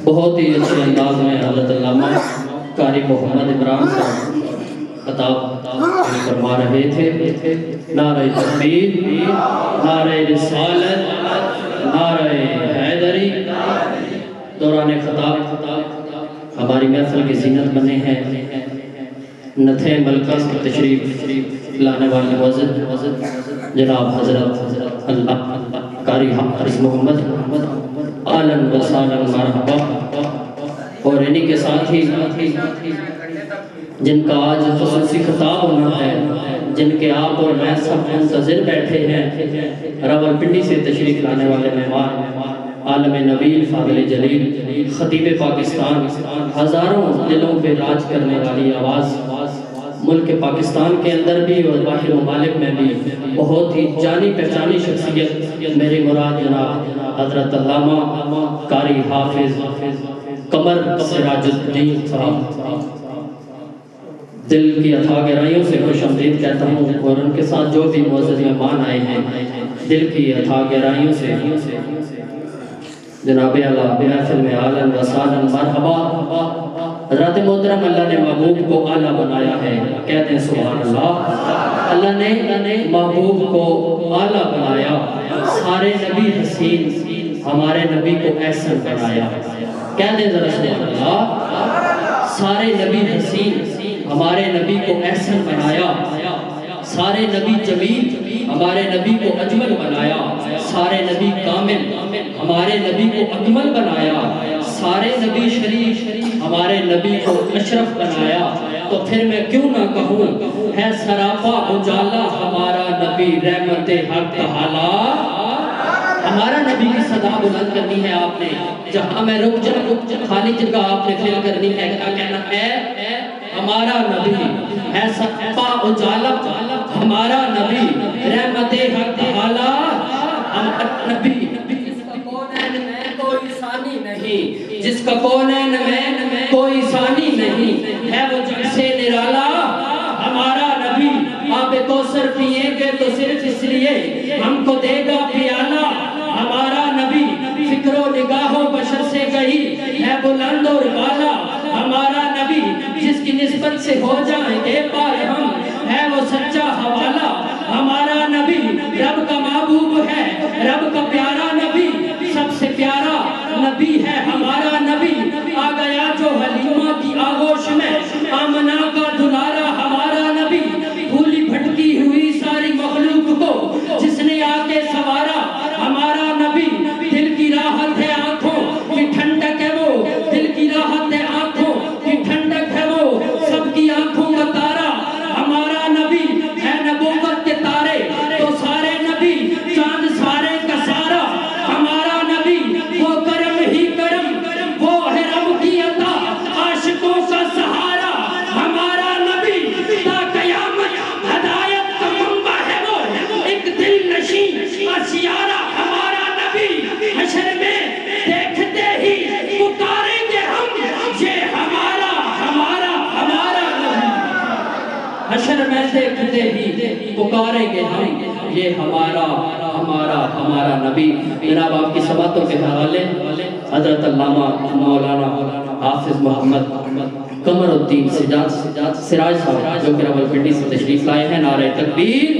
بہت ہی اچھے انداز میں حضرت علامہ قاری محمد عمران صاحب خطاب فرما رہے تھے. نعرہ تکبیر، نعرہ رسالت، نعرہ حیدری. دوران خطاب ہماری محفل کی زینت بنے ہیں نتھے ملکہ کی تشریف لانے والے معزز جناب حضرت اللہ قاری حافظ محمد آلن و سالن مرحبا. اور انہی کے ساتھ ہی جن کا آج خصوصی خطاب ہونا ہے، جن کے آپ اور میں سب منتظر بیٹھے ہیں، راولپنڈی سے تشریف لانے والے مہمان عالم نبیل فاضل جلیل خطیب پاکستان، ہزاروں دلوں پہ راج کرنے والی آواز، ملک پاکستان کے اندر بھی اور باہر ممالک میں بھی بہت ہی جانی پہچانی شخصیت، میری مراد جناب حضرت علامہ قاری حافظ قمر سراج الدین صاحب. دل کی اتھا گہرائیوں سے خوش آمدید کہتا ہوں، اور ان کے ساتھ جو بھی معزز مہمان آئے ہیں دل کی اتھا گہرائیوں سے جناب اعلیٰ محفل میں آلن و سالن مرحبا. حضرت محترم اللہ نے محبوب کو اعلیٰ بنایا ہے، کہتے ہیں سبحان اللہ. اللہ نے محبوب کو اعلیٰ بنایا، سارے نبی حسین ہمارے نبی کو احسن بنایا. کہتے ہیں ذرا سبحان اللہ. سارے نبی حسین ہمارے نبی کو احسن بنایا، سارے نبی جمیل ہمارے نبی کو اجمل بنایا، سارے نبی کامل ہمارے نبی کو اکمل بنایا، سارے نبی شریف ہمارے نبی کو اشرف بنایا. تو پھر میں کیوں نہ کہوں ہے سراپا اجالا ہمارا نبی رحمت حق تعالی. ہمارا نبی کی صدا بلند کرنی ہے آپ نے، جہاں میں رک جاؤں خالی جگہ آپ نے فل کرنی ہے. کیا کہنا ہے؟ ہمارا نبی ہے سراپا اجالا ہمارا نبی رحمت حق تعالی. ہمارا نبی جس کا کونین میں کوئی ثانی نہیں، جس کا کونین میں کوئی ثانی نہیں ہے، وہ جگ سے نرالا. ہمارا نبی آب کوثر پیئیں گے تو صرف اس لیے ہم کو دے گا پیالہ. ہمارا نبی فکر و نگاہ و بشر سے کہیں ہے بلند اور بالا. ہمارا نبی جس کی نسبت سے ہو جائیں گے پار ہم ہے وہ سچا حوالہ. ہمارا نبی رب کا محبوب ہے، رب کا پیارا نبی، سب سے پیارا نبی ہے ہمارا نبی. آ گیا جو حلیمہ کی آغوش میں آمنہ کا دلارا. ہمارا نبی بھولی بھٹکی ہوئی ساری مخلوق کو جس نے آ کے سوارا. ہمارا نبی دل کی راحت ہے آنکھوں کی ٹھنڈک ہے، وہ دل کی راحت ہے آنکھوں کی ٹھنڈک ہے، وہ سب کی آنکھوں کا تارا. ہمارا نبی ہے نبوت کے تارے تو سارے نبی چاند سارے کا سارا. ہمارا نبی وہ کرم ہی کرم، وہ ہے رب کی عطا عاشقوں کا سہارا. ہمارا نبی تا قیامت ہدایت کا منبع ہے، وہ ایک دل نشین آشیارہ. ہمارا نبی حشر میں دیکھتے ہی پکاریں گے ہم، یہ ہمارا ہمارا ہمارا نبی. حشر میں دیکھتے ہی پکاریں گے ہم، یہ ہمارا ہمارا ہمارا نبی. جناب آپ کی سماعتوں کے حوالے حضرت علامہ مولانا حافظ محمد قمر الدین سراج صاحب جو کہ راولپنڈی سے تشریف لائے ہیں. نعرہ تکبیر،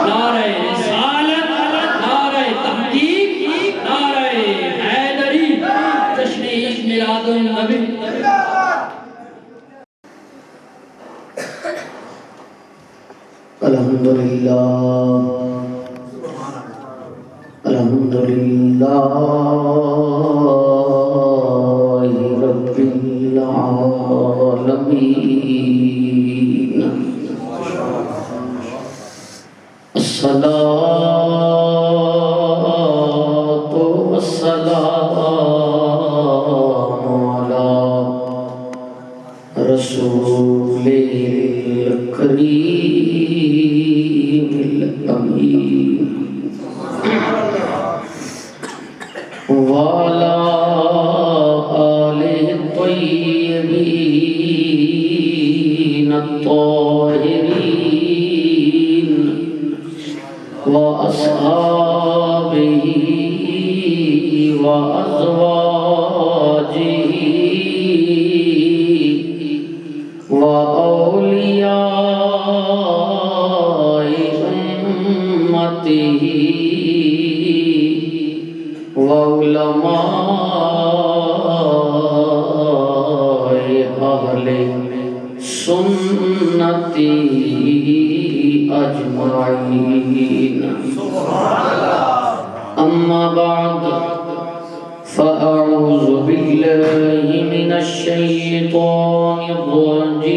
نعرہ رسالت، نعرہ تحقیق، نعرہ حیدری، جشن عید میلاد النبی. الحمدللہ الحمدللہ رب العالمین. الصلاة والسلام علی رسول الکریم الامین. اہل سنتی اجمعین اما بعد فاعوذ باللہ من الشیطان الرجیم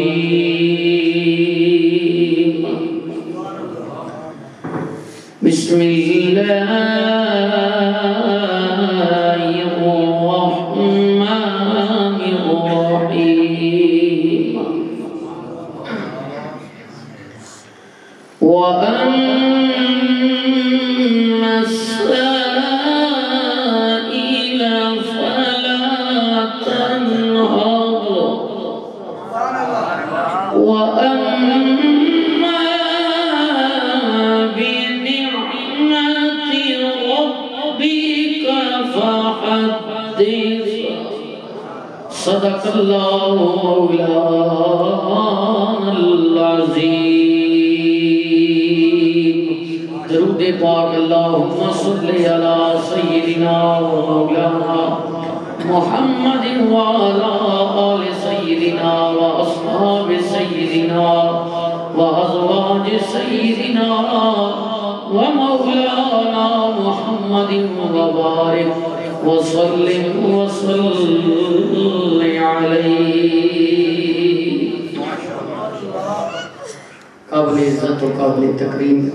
بسم اللہ الرحمن الرحیم وَأَمَّا السَّائِلَ فَلَا تَنْهَرْ وَأَمَّا بِنِعْمَةِ رَبِّكَ فَحَدِّثْ صدق اللہ مولانا العظیم درود پاک اللہم صلی علی سیدنا و مولانا محمد وعلا آل سیدنا و اصحاب سیدنا و ازواج سیدنا و مولانا محمد وبارک وسلم وصل علیہ قابل عزت و قابل تکریم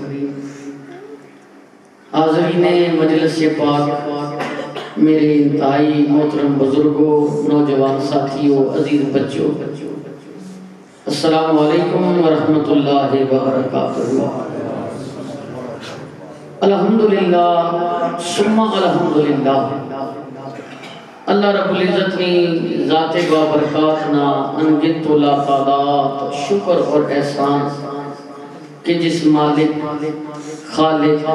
حاضرین مجلس پاک میرے انتہائی محترم بزرگوں نوجوان ساتھیوں عزیز بچوں السلام علیکم ورحمۃ اللہ وبرکاتہ الحمدللہ ثم الحمدللہ اللہ رب العزت نے ذات بابرکات نا انگت و لا تعداد شکر اور احسان کہ جس مالک خالق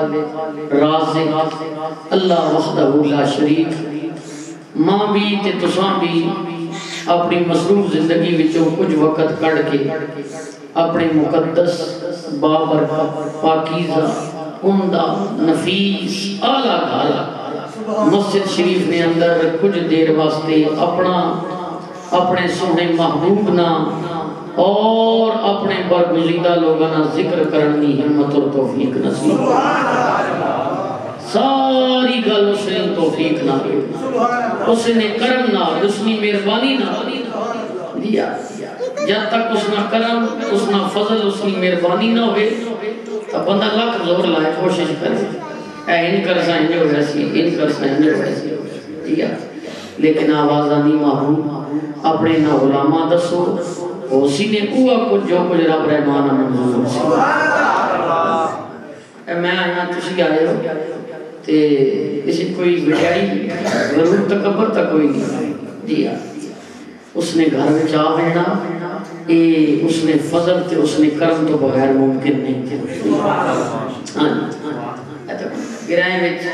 رازق اللہ وحدہ لا شریک ماں بھی تے تساں بھی اپنی مصروف زندگی وچوں کچھ وقت کڑھ کے اپنے مقدس بابرکت پاکیزہ عمدہ نفیس اعلیٰ گھر مسجد شریف نے اندر کچھ دیر واسطے اپنے سونے محبوب نا اور اپنے برگزیدہ لوگاں ذکر کرنی ہمت اور توفیق نصیب ساری گل اس نے توفیق نہ اس نے کرم نہ اس نے مہربانی نہ دیا جب تک اس نہ کرم اس نہ فضل اس کی مہربانی نہ ہوئے تو بندہ لاکھ زور لائے کوشش کرے ان کر سائیں جو ویسی ان کر سائیں جو ویسی لیکن آوازہ نہیں محروم اپنے نہ غلامہ دسو اسی نے اوہ کچھ جو کچھ رب رحمانہ منظور سی میں آیا تسی آئے ہو تے اسی کوئی بڑھائی غرور تکبر تک کوئی نہیں دیا اس نے گھر میں چاہ بہنا اس نے فضل تے اس نے کرم تو بغیر ممکن نہیں گرائیں بچ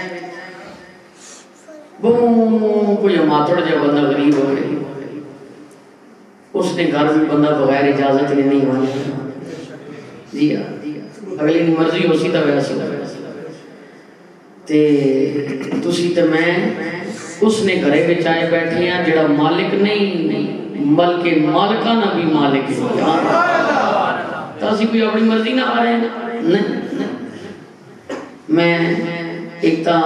بہن کوئی ماتڑ جا بندہ غریب ہو گئی اس نے گھر میں بندہ بغیر اجازت نے نہیں ہونے جی اگلی مرضی ہو سی تا ویسی تے تسی تے میں اس نے گھرے بچ آئے بیٹھے ہیں جڑا مالک نہیں بلکہ مالکانہ بھی مالک ہے تا اسی کوئی اپنی مرضی نہ آ رہے ہیں نہیں میں ایک تا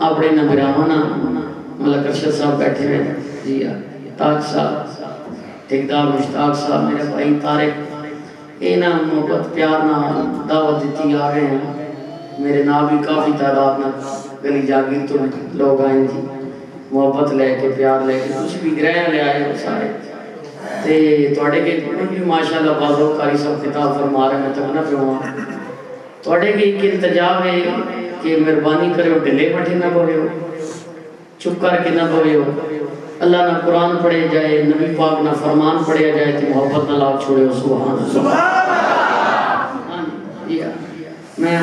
اپنے نبراوانا ملک ارشد صاحب بیٹھے ہوئے جی تاج صاحب ٹھیکدار مشتاق صاحب میرے بھائی طارق اینا محبت پیار نہ دعوت دیتی آ گئے ہیں میرے نام بھی کافی تعداد نہ گلی جاگیر تو لوگ آئیں تھی محبت لے کے پیار لے کے کچھ بھی گرہ لے آئے وہ سارے تے توڑے کے بھی ماشاءاللہ بازو کاری سب کتاب فرما رہے میں تک نہ پہوں توڑے کے ایک انتجاب ہے کہ مہربانی کرے ہو ڈلے بٹھے نہ پوے ہو چپ کر کے نہ پوے ہو اللہ نہ قرآن پڑھے جائے نبی پاک نہ فرمان پڑھے جائے تو محبت نہ لاکھ چھوڑے ہو سبحان اللہ میں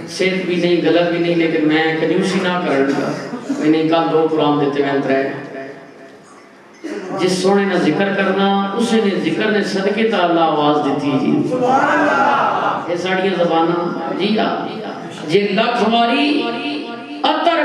صحت بھی نہیں غلط بھی نہیں لیکن میں کنیوسی نہ کرنے گا میں نے کل 2 قرآن دیتے میں انتر ہے جس سونے نہ ذکر کرنا اسے نے ذکر نے صدقے تا اللہ آواز دیتی جی یہ ساڑیاں زبانہ جی جی لکھ ماری اتر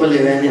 ਪੱਲੇ ਰਹਿਣੇ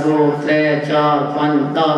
2 3 4 5 10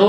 2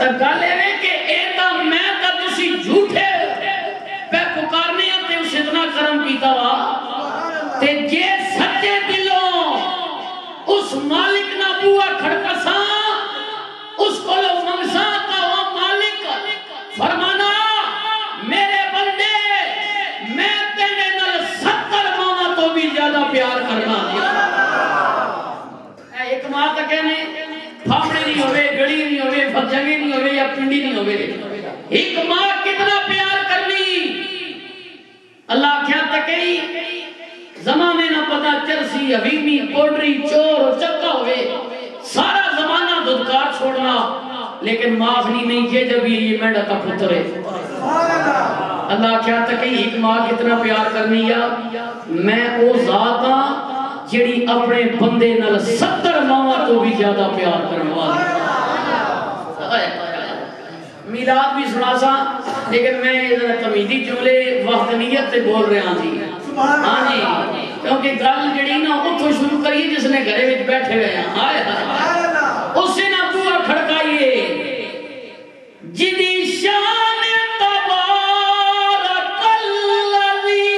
تا گل ہے کہ اے تا میں تا تسی جھوٹے پہ پکارنے تے اس اتنا کرم کیتا وا تے جے سچے دلوں اس مالک نہ بوا کھڑکساں اس کو لو منگساں تا وہ مالک فرمانا میرے بندے میں تیرے نال 70 ماں تو بھی زیادہ پیار کرنا ایک ماں تک کہنے پھاپڑے نہیں ہوئے گڑی نہیں ہوئے جگہ نہیں ہوئے یا پنڈی نہیں ہوئے ایک ماں کتنا پیار کرنی اللہ کیا تکئی زمانے نہ پتا چرسی حبیبی پوڈری چور چکا ہوئے سارا زمانہ دھدکار چھوڑنا لیکن معاف نہیں کیے جب یہ میڈا کا پتر ہے اللہ کیا تکئی ایک ماں کتنا پیار کرنی یا میں او ذات ہاں جڑی اپنے بندے نال 70 ماں تو بھی زیادہ پیار کرنے والی میلاد بھی سنا سا لیکن میں تمیدی جملے وحدانیت سے بول رہا ہوں جی ہاں جی کیونکہ گل جڑی نا اتھوں شروع کریے جس نے گھرے وچ بیٹھے ہوئے ہیں ہائے ہائے اس سے نہ بوا کھڑکائیے جدی شان تبارک الذی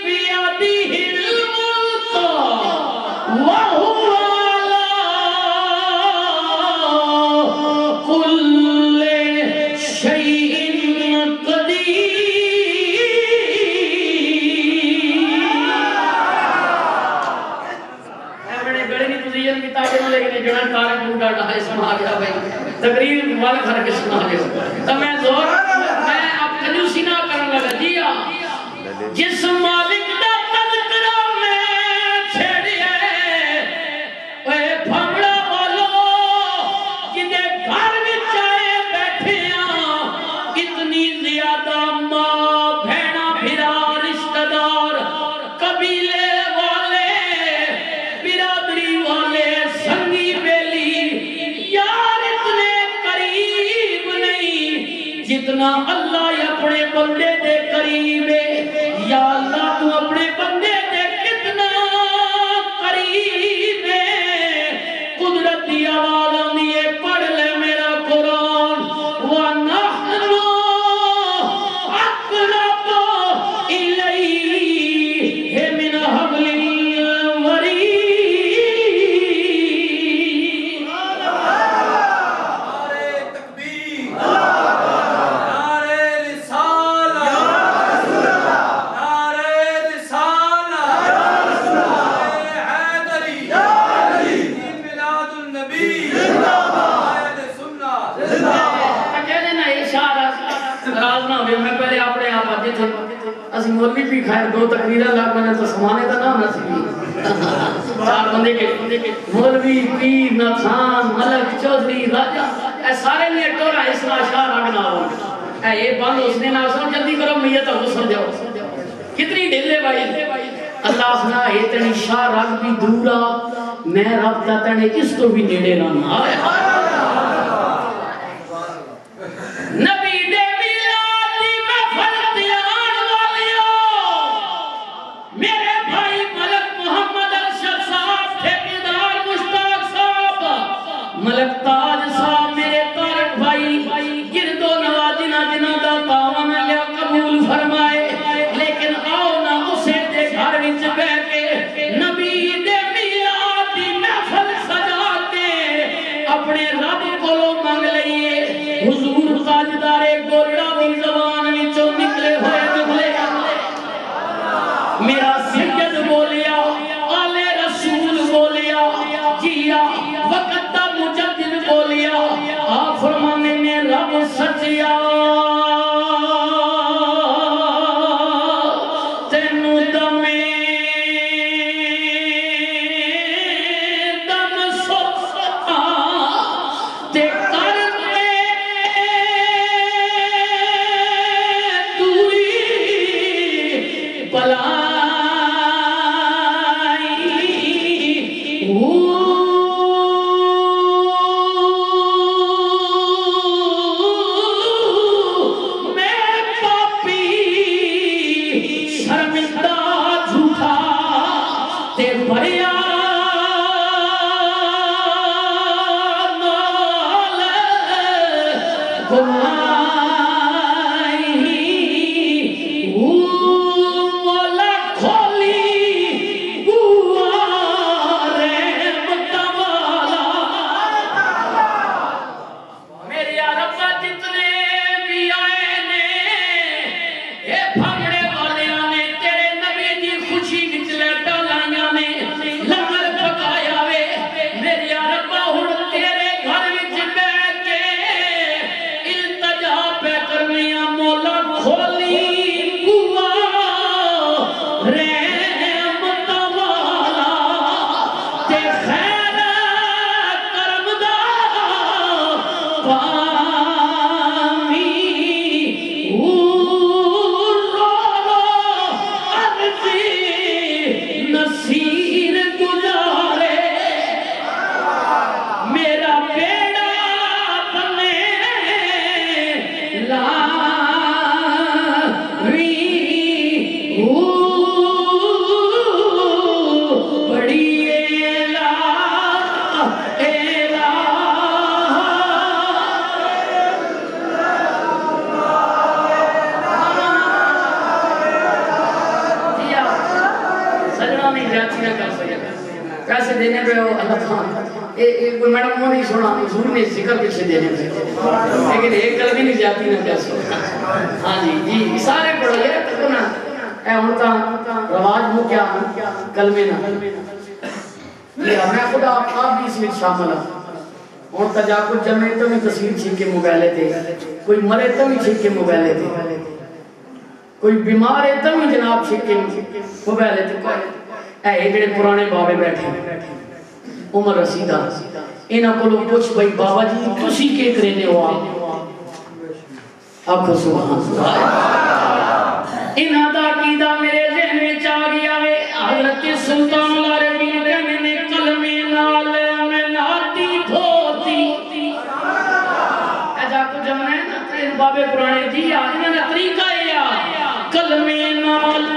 بیدہ الملک وہو تقریر مال کھر کے سنا دے تو میں زور میں اب کنجوسی نہ کرنے لگا جیا جس مالک دا تذکرہ میں چھڑیا اے پھمڑا والو جدے گھر وچ آئے بیٹھے ہاں اتنی زیادہ ماں بہنا بھرا رشتہ دار قبیلے والے برادری والے سنگی بیلی یار اتنے قریب نہیں جتنا اللہ اپنے بندے دے قریب ہے یا اللہ تو اپنے بندے دے کتنا قریب ہے قدرت دی آواز آنی ہے پڑھ لے میرا قرآن وَنَحْنُ أَقْرَبُ إِلَيْهِ مِنْ حَبْلِ الْوَرِيدِ اسی مولوی بھی خیر دو تقریرہ لاکھ میں نے تو سمانے تھا نہ سی چار بندے کے مولوی پیر نتھان ملک چودھری راجہ اے سارے نے ٹورا اسما شاہ رگنا ہو اے یہ بند اس نے نہ سن جلدی کرو میت غسل جاؤ کتنی ڈھلے بھائی اللہ سنا ہے تنی شاہ رگ بھی دورا میں رب تا تنے اس تو بھی نیڑے نہ آئے نبی دے میلادی محفل دیان والیو میرے بھائی ملک محمد ارشد صاحب ٹھیکیدار مشتاق صاحب ملک تاج صاحب میرے طارق بھائی گرد و نوازنہ جنہ دا تعاون لیا قبول فرمائے لیکن آؤ نہ اسے دے گھر وچ بہ کے نبی دے میلادی محفل سجاتے اپنے رب کو منگ لئیے حضور تاجدار گولڑا دی زبان وچوں نکلے ہوئے جملے میرا سید بولیا آل رسول بولیا جیا وقت دا مجدد بولیا آپ فرمانے میں رب سچیا تینو دمے دم سوسا تے بڑی الہ الہ سجنا نہیں جاتی نہ کر سکے پیسے دینے پہ ہو اللہ خان کوئی میڈم وہ نہیں سنا حضور نے ذکر پیچھے دینے پہ لیکن ایک کلمہ نہیں جاتی نہ کر سکے ہاں جی سارے پڑھو یہ تک نا اے ہوتا رواج ہو کیا کلمے نہ یہ میں خدا آپ بھی اس میں شامل ہوں اور تجا کچھ جمعے تو بھی تصویر چھین کے موبائلے تھے کوئی مرے تو بھی چھین کے موبائلے تھے کوئی بیمار ہے تو بھی جناب چھین کے موبائلے تھے اے جڑے پرانے بابے بیٹھے عمر رسیدہ انہاں کو لوگ پوچھ بھائی بابا جی تسی کے کرینے ہو آپ کو سبحان اللہ انہاں دا عقیدہ میرے ذہن میں چاہ گیا ہے حضرت سلطان العارفین کہنے نے کلمے نال میں ناتی دھوتی ایجا کو جمعہ ہے نا تین بابے پرانے جی انہاں نے طریقہ ہے کلمے نال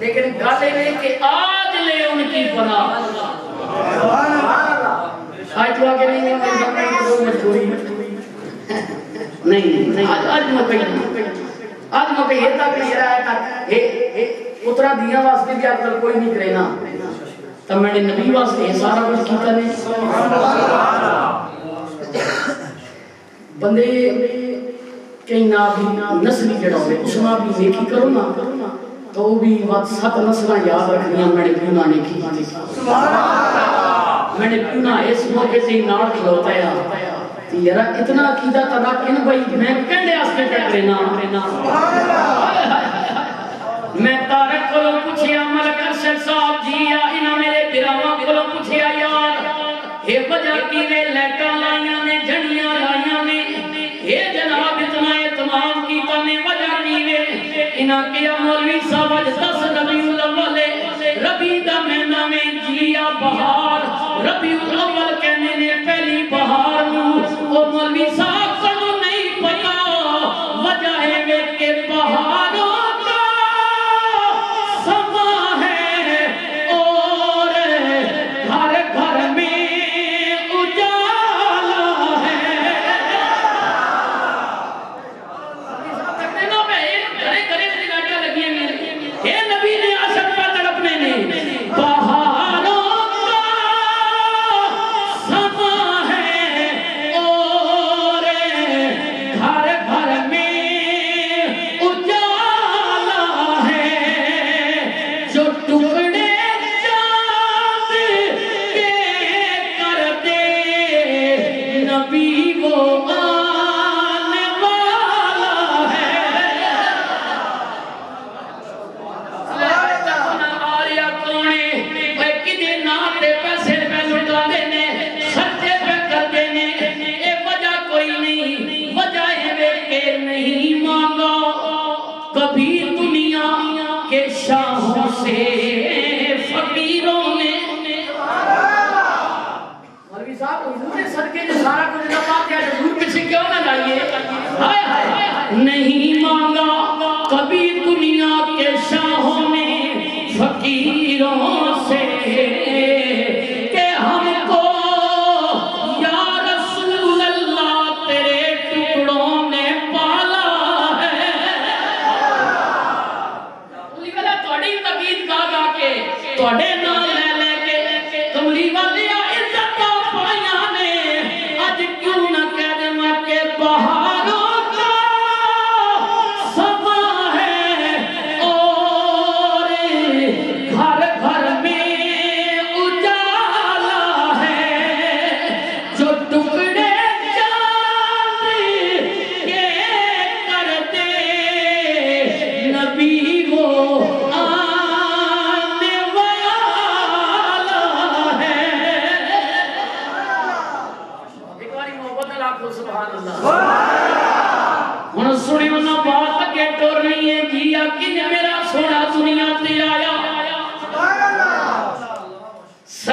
لیکن گالے میں کہ آج لے ان کی پناہ آج تو آگے نہیں نہیں آج موقع یہ تھا کہ اترا دیا واسطے بھی آپ کوئی نہیں کرے نا تب میں نے نبی واسطے یہ سارا کچھ کیتا نہیں بندے کئی نابی نسلی جڑا ہوئے اس میں بھی نیکی کرو نا تو بھی وقت 7 نسلہ یاد رکھنیاں میں نے کیوں نہ نیکی میں نے کیوں نہ اس موقع سے ناڑ کھلوتا ہے یارا اتنا عقیدہ تدا کن بھائی میں کہنے آستے کر لینا میں تارک کو پوچھیا ملک ارشد صاحب جی یا انہا میرے براما کو پوچھیا یار یہ وجہ کی میں لیٹا لائیاں نے جھڑیاں لائیاں نے یہ جناب اتنا اعتمام کی تمہیں وجہ کی میں انہا کیا مولوی صاحب 10 ربیع الاول ربیع دا مہینہ میں جیا بہار ربیع الاول کہنے نے پہلی بہار او مولوی صاحب کو نہیں پتا وجہ ہے کہ بہاروں کا سما ہے اور گھر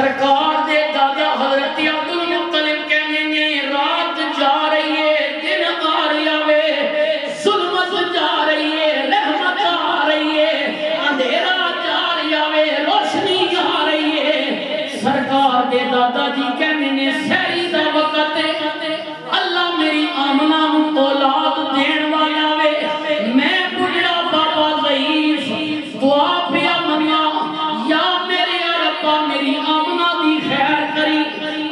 سرکار دے دادا حضرت عبد المطلب کہنے نے رات جا رہی ہے دن آ رہا ہے، ظلمت جا رہی ہے رحمت آ رہی ہے، اندھیرا جا رہا ہے روشنی آ رہی ہے۔ سرکار دے دادا جی کہنے نے سحری دا وقت ہے، اللہ میری آمنہ اولاد دین والا وے، میں بڑھڑا بابا ضعیف دعا پیا منیا یا میرے ربا میری آمنہ دی خیر کری۔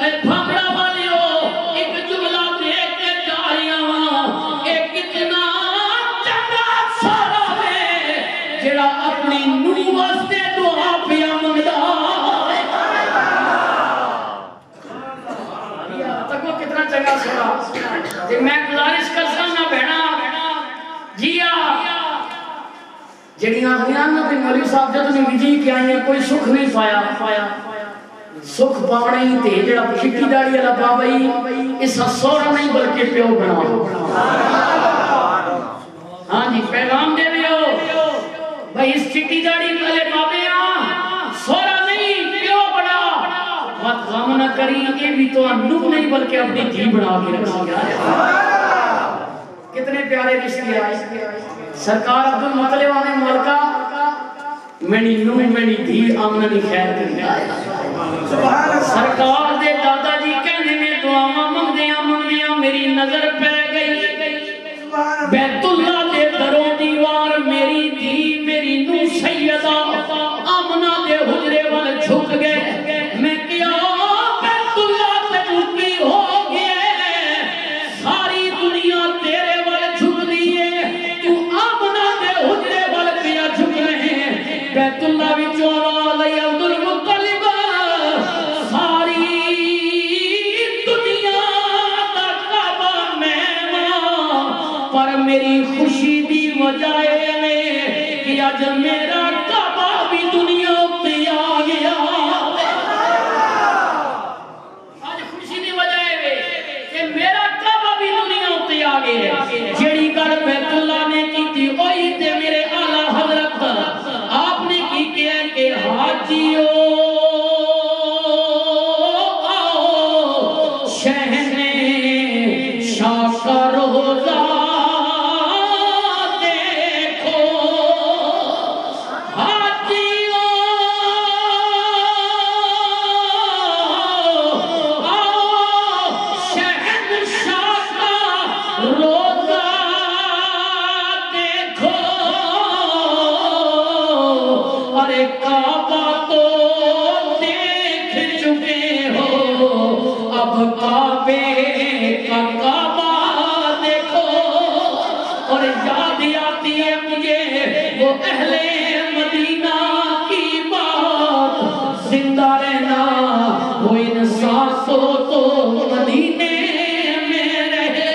اے بھنگڑا والے ہو ایک جملہ دے کے جا رہا ہوں، ایک کتنا چنگا سارا ہے جڑا اپنی نوح واسطے دعا پیا منگدا ہے۔ تکو کتنا چنگا سارا تے میں گزارش کرسا نہ بہنا جیا جڑیاں آخریاں نا کہ مولوی صاحب جب تسی وجی کے آئیں کوئی سکھ نہیں پایا، سکھ پاونے ہی تے جڑا چٹی داڑھی والا بابا اس سورا نہیں بلکہ پیو بنا۔ ہاں جی پیغام دے دیو بھائی اس چٹی داڑھی والے بابے سورا نہیں پیو بنا، مت غم نہ کری یہ بھی تو انو نہیں بلکہ اپنی دھی بنا کے رکھا۔ کتنے پیارے رشتے آئے سرکار عبد المطلب آنے مولکہ میری نوح میری دھی آمنہ دی خیر کری۔ سرکار دے دادا جی کہنے میں دعاواں مندیاں میری نظر پہ گئی، بیت اللہ دے دروں دیوار میری دھی میری نوح سیدہ آمنہ دے حجرے وال جھک گئے۔ میں کیا بیت اللہ تے جھکی ہو گئے، ساری دنیا تیرے وال جھک دیئے، تو آمنہ دے حجرے وال کیا جھک رہے۔ بیت اللہ وچوں آواز آئی عبد المطلب ساری دنیا دا کعبہ میں پر میری خوشی دی وجہ ہے کہ آج میرا کعبہ بھی دنیا پہ آ گیا۔ آج خوشی دی وجہ ہے کہ میرا کعبہ بھی دنیا پہ آ گیا۔ جڑی گل بیت اللہ نے کی تھی وہی تے میرے اعلیٰ حضرت آپ نے کی کیا کہ حاجیو آؤ شہر شاہ کا روزہ دیکھو، حاجیو آؤ شہر شاہ کا روزہ دیکھو، ارے کعبہ تو دیکھ چکے ہو اب کعبے کا کعبہ دیکھو۔ اور یاد آتی ہے مجھے وہ اہل مدینہ کی بات، زندہ رہنا وہ انسان تو مدینے میں رہے۔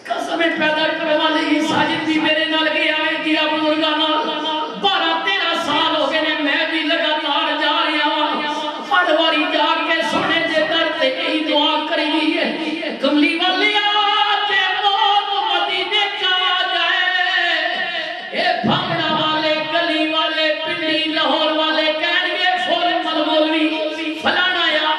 قسم پیدا کرنے والی ساجد بھی میرے نال گیا ہے دیا بزرگانا 12-13 سال ہو گئے نے میں بھی لگاتار جا رہا ہوں، ہر واری جا کے سونے دے در تے یہی دعا کری گئی ہے کملی والی آتے موت مدینے چا جائے۔ اے بھنگڑا والے گلی والے پنڈی لاہور والے کہنے گے فول مولوی فلانا یا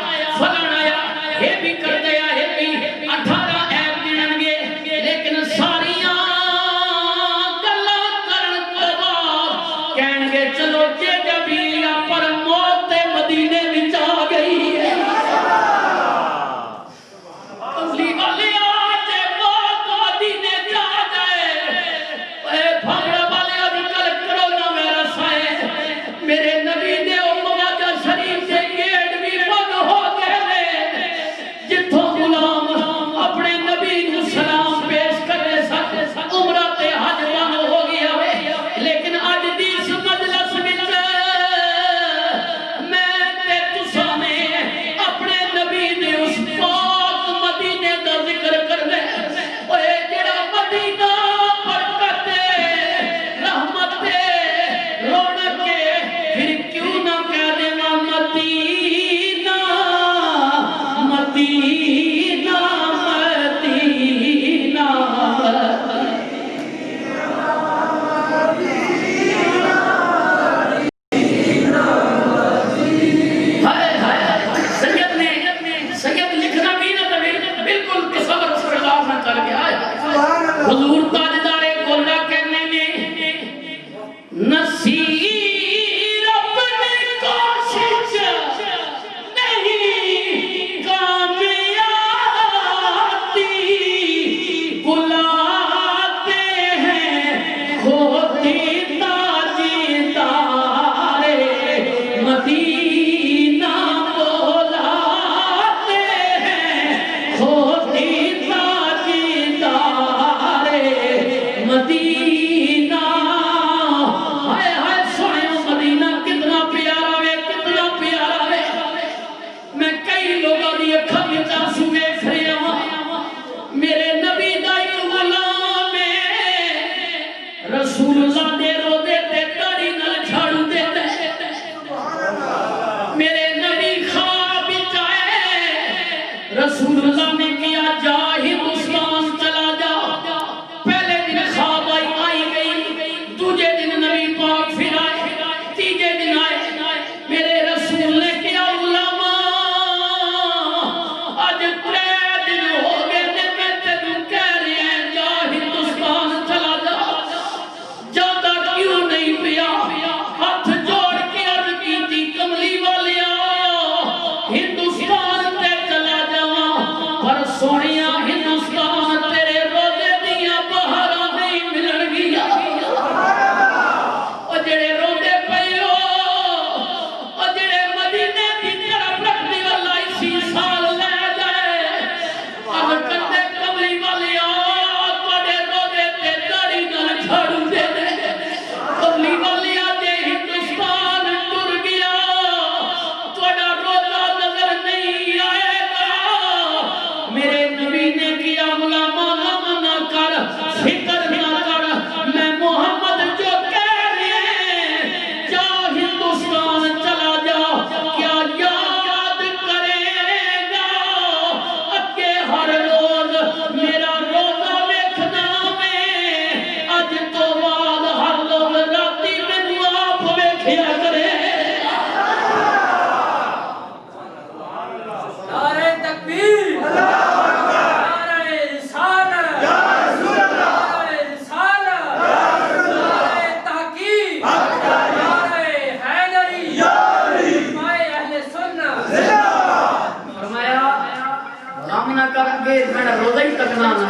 صحیح تکنا نہ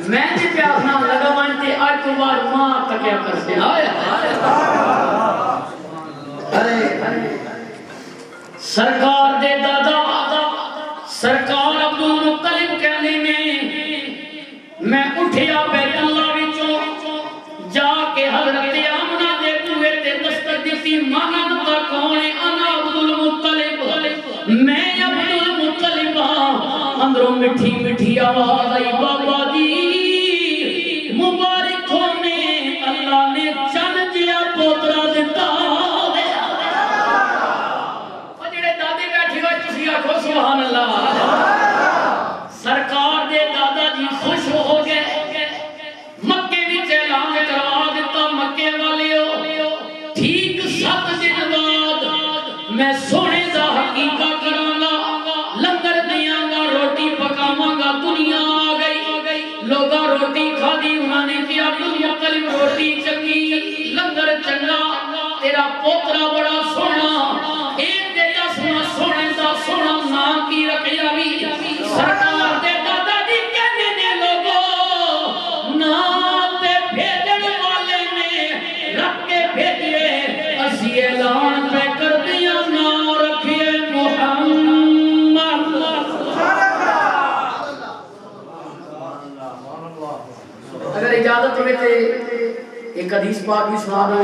میں نے پیاس نہ لگا مانتے آج تو بعد ماں تکیا کرتے آیا ارے سرکار دے دادا سرکار عبدالمطلب کہنے میں اٹھیا بیت اللہ وچوں جا کے حضرت آمنہ دے بوئے تے دستک دیتی مانن کا کون ہے انا عبدالمطلب میں عبدالمطلب اندروں مٹھی مٹھی آواز آئی بابا دی مبارک ہونے اللہ نے چن جیا پوترا دیتا جڑے دادے بیٹھے ہوئے تسی آکھو سبحان اللہ سرکار دے دادا جی خوش ہو گئے مکے وچ اعلان کروا دیتا مکے والیو ٹھیک 7 دن بعد میں سونے دا حقیقہ کراں گا لنگر دیاں گا روٹی پکاواں گا دنیا آ گئی لوگا روٹی کھادی انہاں نے کیا عبدالمطلب روٹی چنگی لنگر چنگا تیرا پوترا بڑا سونا ایک دے سونا سونے دا سونا نام کی رکھیا بھی سرکار دے دادا جی کہنے نے لوگو نام تے بھیجن والے نے رکھ کے بھیجے اسی اعلان پہ کر دیا نام رکھیے محمد اگر اجازت ہوئے تھے ایک حدیث پاک بھی سنا دوں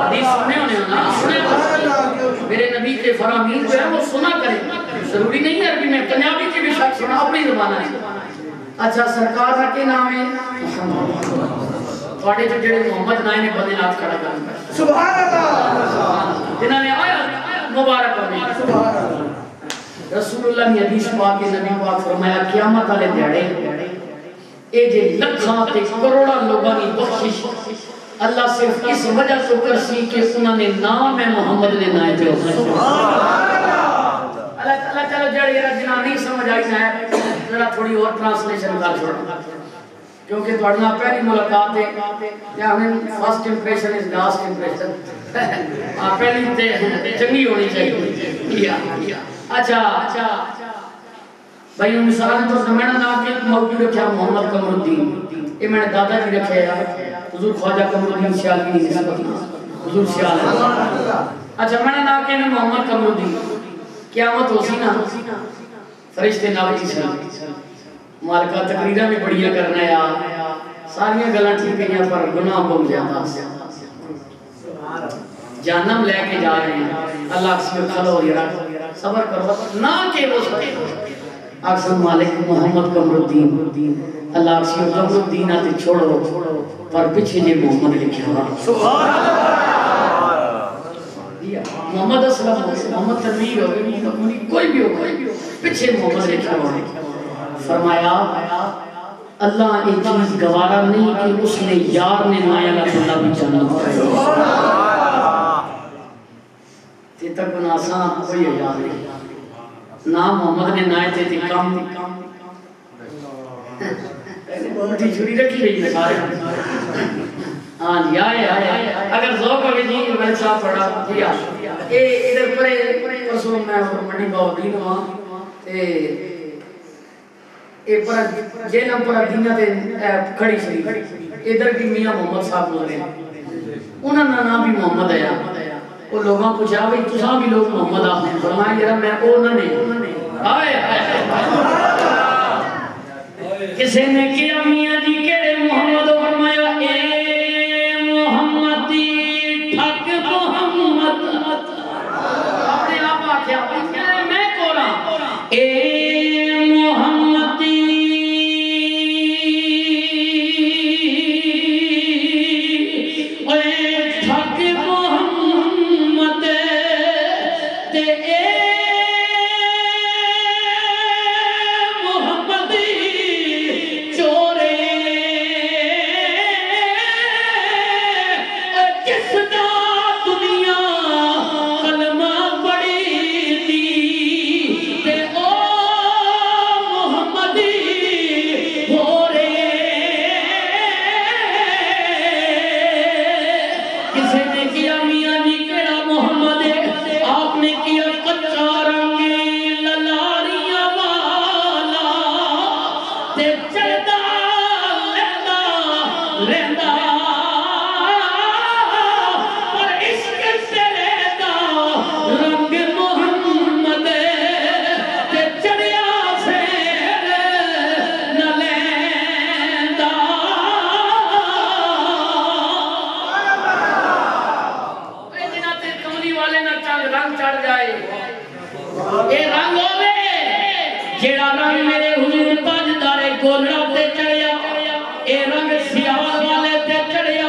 حدیث سنے ہونے نا سنے میرے نبی کے فرامین جو ہے وہ سنا کریں ضروری نہیں ہے عربی میں پنجابی کی بھی شخص سنا اپنی زبان ہے اچھا سرکار کا کے نام ہے تھوڑے جو جڑے محمد نائے نے بدے نات کھڑا کرنا سبحان اللہ جنہوں نے آیا مبارک ہونے رسول اللہ نے حدیث پاک کے نبی پاک فرمایا قیامت والے دیہڑے اے جے لکھاں تے کروڑاں لوگاں دی بخشش اللہ صرف اس وجہ سے کرسی کہ انہوں نے نام محمد نے نائے تے اللہ چلو جڑی جنہاں نہیں سمجھ آئی نہ ذرا تھوڑی اور ٹرانسلیشن کر چھوڑا کیونکہ تھوڑنا پہلی ملاقات ہے یا ہمیں first impression is last impression پہلی تے چنگی ہونی چاہیے اچھا بھائی مثال تو میں نے نام کے موجود رکھا محمد قمر الدین یہ میں نے دادا جی رکھے حضور خواجہ قمر الدین سیال کی نسبت حضور سیال ہے اچھا میں نے نام کے محمد قمر الدین قیامت ہو سی نا فرشتے ناوی سے مالکہ تقریرہ میں بڑھیا کرنا ہے ساریاں گلاں ٹھیک ہیں پر گناہ بہت زیادہ جہنم لے کے جا رہے ہیں اللہ سے کھلو یرا صبر کرو نہ کہ وہ اکثر مالک محمد قمر الدین اللہ سے قمر الدین آتے چھوڑو پر پیچھے جے محمد لکھا سبحان اللہ محمد اسلام محمد تنویر ہو محمد منی کوئی بھی ہو پیچھے محمد لکھا فرمایا اللہ ایک چیز گوارا نہیں کہ اس نے یار نے نایا اللہ بھی جانا تے تک آسان کوئی یاد نہیں نام محمد نے نائے تھے کام بہت ہی چھوڑی رکھی رہی ہے سارے ہاں جی آئے اگر ذوق ہوگی جی میں صاحب پڑھا جی ادھر پرے پرسوں میں منڈی باؤدین ہوا اے پر جیلم پر دینا تے کھڑی سی ادھر کی میاں محمد صاحب گزرے انہوں نے نام بھی محمد آیا وہ لوگوں کو چاہا بھئی تساں بھی لوگ محمد آپ ہیں فرمایا جرا میں انہوں نے آئے کسی نے کیا میاں جی کہڑے محمد فرمایا اے محمدی ٹھک محمد اپنے آپ آکھیا میں کورا اے محمدی ٹھک محمد تے اے دنیا کلمہ پڑھی تھی تے او کملی والے نہ رنگ چڑھ جائے اے رنگ ہوے جیڑا رنگ میرے حضور تاجدار گولڑا تے چڑھیا اے رنگ سیال والے تے چڑھیا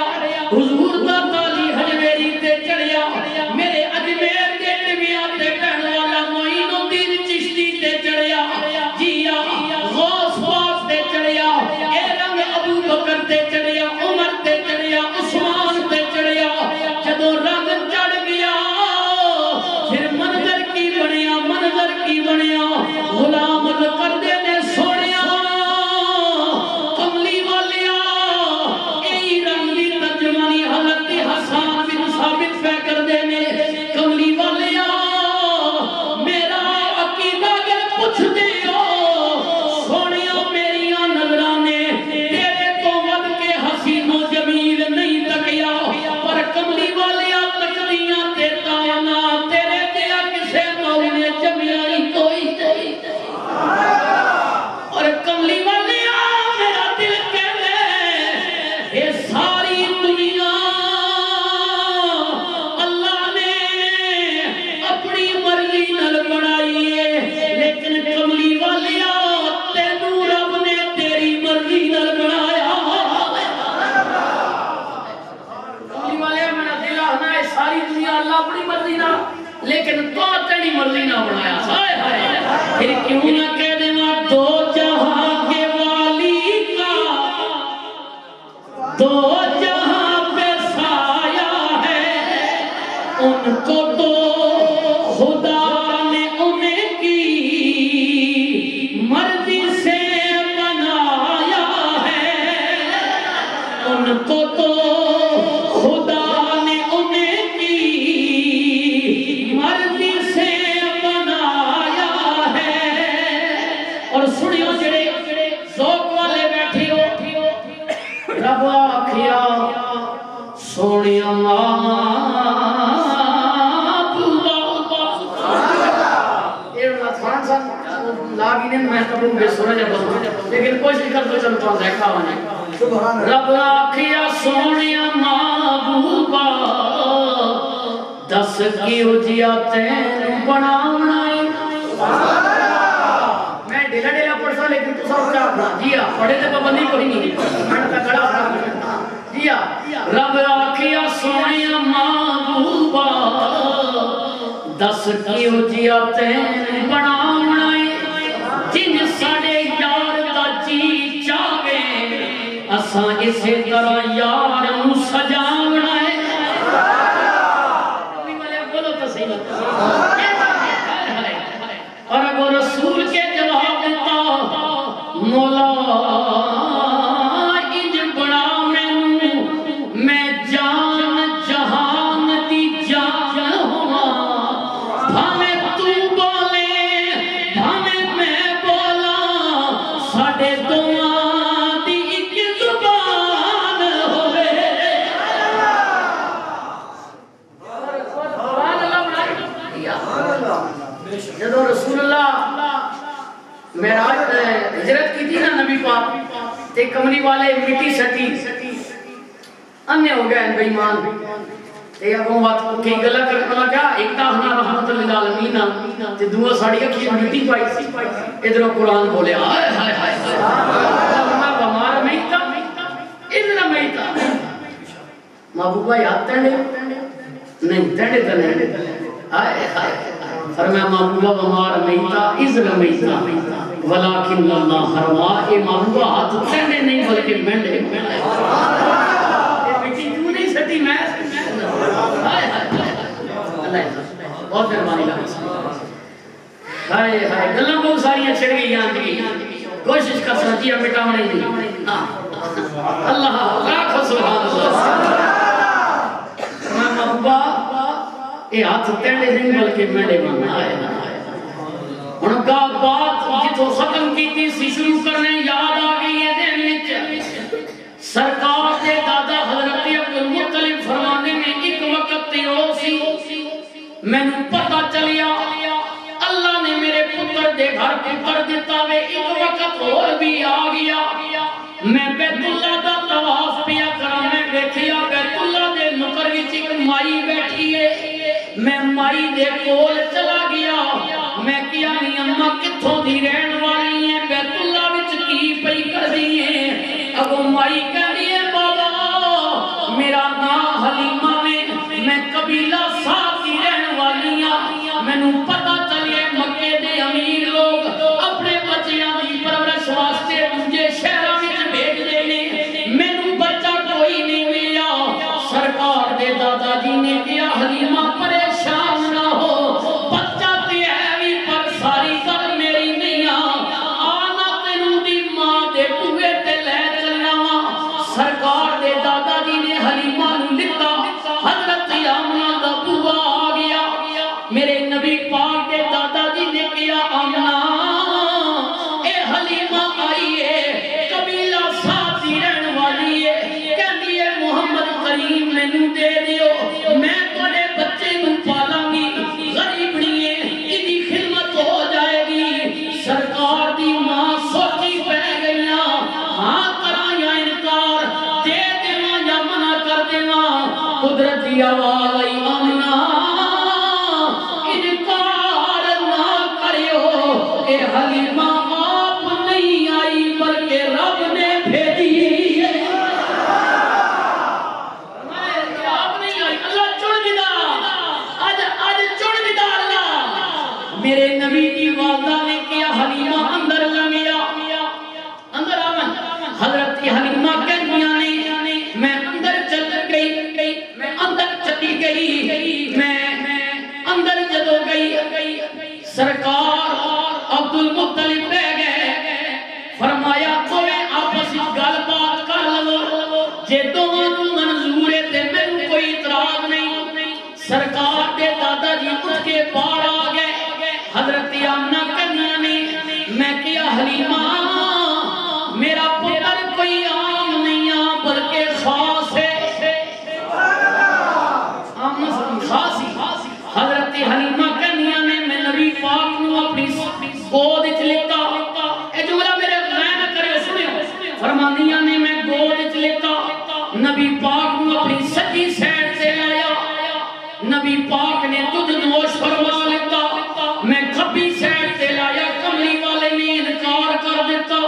حضور دا تاجی حجویری تے چڑھیا میرے اجمیر دے نبیاں تے کہن والا معین الدین چشتی تے چڑھیا جیا غوث پاک تے چڑھیا اے رنگ ابو بکر تے چڑھیا عمر تے چڑھیا عثمان تے چڑھیا جدو رنگ چڑھ گیا پھر منظر کی بنیا غلام کر دے نے سونیا کملی والیا اے رنگ دی ترجمانی حضرت حسان بن ثابت پہ کر دے نے کملی والیا میرا عقیدہ گر پوچھ دیو سونیا میریاں نظرانے تیرے تو ود کے حسین و جمیل نہیں تکیا پر کملی والیا تکلیاں تے تانا تیرے دیا کسے مونے جمیائی کوئی نہیں اور کملی والیا میرا دل کہے اے ساری دنیا اللہ نے اپنی مرضی نل بنائی ہے لیکن کملی والیا تینوں رب نے تیری مرضی نل بنایا کملی والیا میرا دل آنا ہے ساری دنیا اللہ اپنی مرضی نہ لیکن تو تیری مرضی نہ بنایا ہائے ہائے پھر کیوں نہ کہہ دے ماں دو جہاں کے والی کا دو جہاں پہ سایہ ہے ان کو تو خدا نے انہیں کی مرضی سے بنایا ہے ان کو تو خدا نے انہیں کی مرضی سے بنایا ہے اور سنیو جڑے ذوق والے بیٹھے ہو رب آکھیا سونیا لیکن کوشش کر تو چلتا ہوں دیکھا ہونے رب آکھیا سونیا محبوبا دس کیوں جیا تین بناونائی میں ڈیلا ڈیلا پڑھتا لیکن تو سب کیا اپنا جیا پڑھے تے پابندی کوئی نہیں میں تا گڑا اپنا جیا رب آکھیا سونیا محبوبا دس کیوں جیا تین بناونائی جن ساڑے یار دا جی چاہے اساں اسی طرح یار ہوں سجاونا ہے بولو تو صحیح لگتا اور اگر رسول کے جواب دیتا مولا انج بڑا میں جان جہان دی جان ہوا بھامے تو بولے بھامے میں بولا ساڑے دعا دی ایک زبان ہوئے جدو رسول اللہ معراج ہجرت کی تھی نا نبی پاک تے کملی والے مٹی سٹی انے ہو گئے بے ایمان تے اب وہ بات کئی گلا کرنے لگا ایک تا ہنا رحمت للعالمین تے دوسرا ساڑی اکھی مٹی پائی سی ادھر قرآن بولے ہائے ہائے ہائے اللہ ہمارا میتا ادھر میتا محبوبہ یاد تنڈے نہیں تنڈے تنڈے ہائے ہائے فرمایا محبوبہ ہمارا میتا ادھر میتا ولیکن اللہ حرما اے محبوبہ ہاتھ تنڈے نہیں بلکہ مینڈے مٹی کیوں نہیں سٹی میں ہائے ہائے اللہ بہت مہربانی لگا ہائے ہائے گلاں بہت ساریاں چھڑ گئی یہاں کی کوشش کر سکیا مٹاونے نہیں اللہ لاکھ سبحان اللہ میں محبوبہ اے ہاتھ تینڈے نہیں بلکہ میڈے مانا آئے ان کا بات جتو ختم کی تھی سی شروع کرنے یاد آگئی ہے دین وچ سرکار دے دادا حضرت عبدالمطلب فرمانے میں ایک وقت تیرو سی میں نے پتہ چلیا اللہ نے میرے پتر دے گھر پتر دیتا وے ایک وقت اور بھی آگیا میں بیت اللہ دا طواف پیا کرا میں بیٹھیا بیت اللہ دے نکر وچ ایک مائی بیٹھی ہے میں مائی دے کول چلا گیا میں کیا نہیں اماں کتھوں دی رہن والی ہیں بیت اللہ وچ کی پئی کر دی ہیں اب مائی کہہ رہی ہے بابا میرا نام حلیمہ میں قبیلہ ساتھ دی رہن والی ہاں مینوں پتہ چلے مکے دے امیر لوگ اپنے بچیاں دی پرورش واسطے دوجے شہراں وچ بھیج دے نے مینوں بچہ کوئی نہیں ملیا سرکار دے دادا جی نے کیا حلیمہ پریشان نہ ہو بچہ تے ہے بھی پر ساری گل میری نہیں آنا تینوں دی ماں دے بوئے تے لے چلنا وا سرکار دے دادا جی نے حلیمہ نوں لکھا حضرت آمنہ دا بوا آ گیا میرے نبی پاک دے دادا جی نے کیا آمنہ اے حلیمہ آئی ہے قبیلہ ساتھی رہن والی ہے کہنی ہے محمد کریم مینوں دے دیو میں تھوڑے بچے نوں پالاں گی غریب نہیں ہے ایدی خدمت ہو جائے گی سرکار دی ماں سوچی پہ گئیاں ہاں کراں یا انکار دے دیواں یا منع کر دیواں قدرتی آواز آئی آمنہ انکار نہ کریو اے حلیمہ آپ نہیں آئی بلکہ رب نے بھیجی ہے آپ نہیں آئی اللہ چن دیتا آج چن دیتا اللہ میرے نبی کی والدہ نے کیا حلیمہ اندر لنگیا اندر آمن حضرت حلیمہ کہنیاں نے میں اندر چل گئی میں اندر چلی گئی میں اندر جدو گئی سرکار عبد المطلب بہ گئے فرمایا تمہیں آپس گل بات کر لو جے دونوں منظور ہے تے مینوں کوئی اعتراض نہیں سرکار دے دادا جی اٹھ کے باہر آ گئے حضرت آمنہ کنیا نے میں کیا حلیمہ میرا پتر کوئی عام نہیں بلکہ خاص ہے خاص ہی حضرت حلیمہ کنیا نے میں نبی پاک نو اپنی گود وچ لیتا اے جملہ میرے غیر کرے سنو فرمانیاں نے میں گود وچ لیتا نبی پاک نو اپنی سجی سائیڈ سے لایا نبی پاک نے دودھ نوش فرما لیتا میں کھبی سائیڈ سے لایا کملی والے نے انکار کر دیتا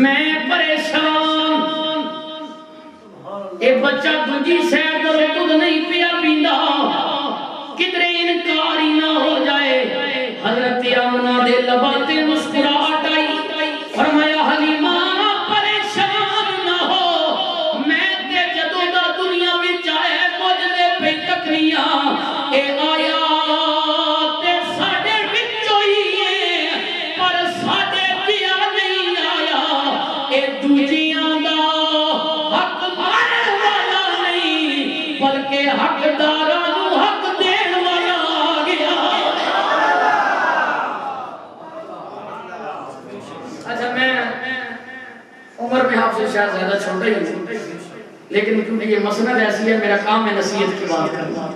میں پریشان اے بچہ دوجی سائیڈ پر دودھ نہیں پیا پیندا کدھرے انکار ہی نہ ہو جائے حضرت آمنہ دے لباں تے مسکراہٹ آئی فرمایا حلیمہ پریشان نہ ہو میں تے جدوں دا دنیا وچ آئے کچھ دے پہ تکریاں اے آیا تے ساڈے وچوں ہی ہے پر ساڈے پیا نہیں آیا اے دوجیاں دا حق مارن والا نہیں بلکہ حقداراں نوں حق دین والا آ گیا اچھا میں عمر میں آپ سے شاید زیادہ چھوٹا ہی ہوں لیکن کیونکہ یہ مسند ایسی ہے میرا کام ہے نصیحت کی بات کرنا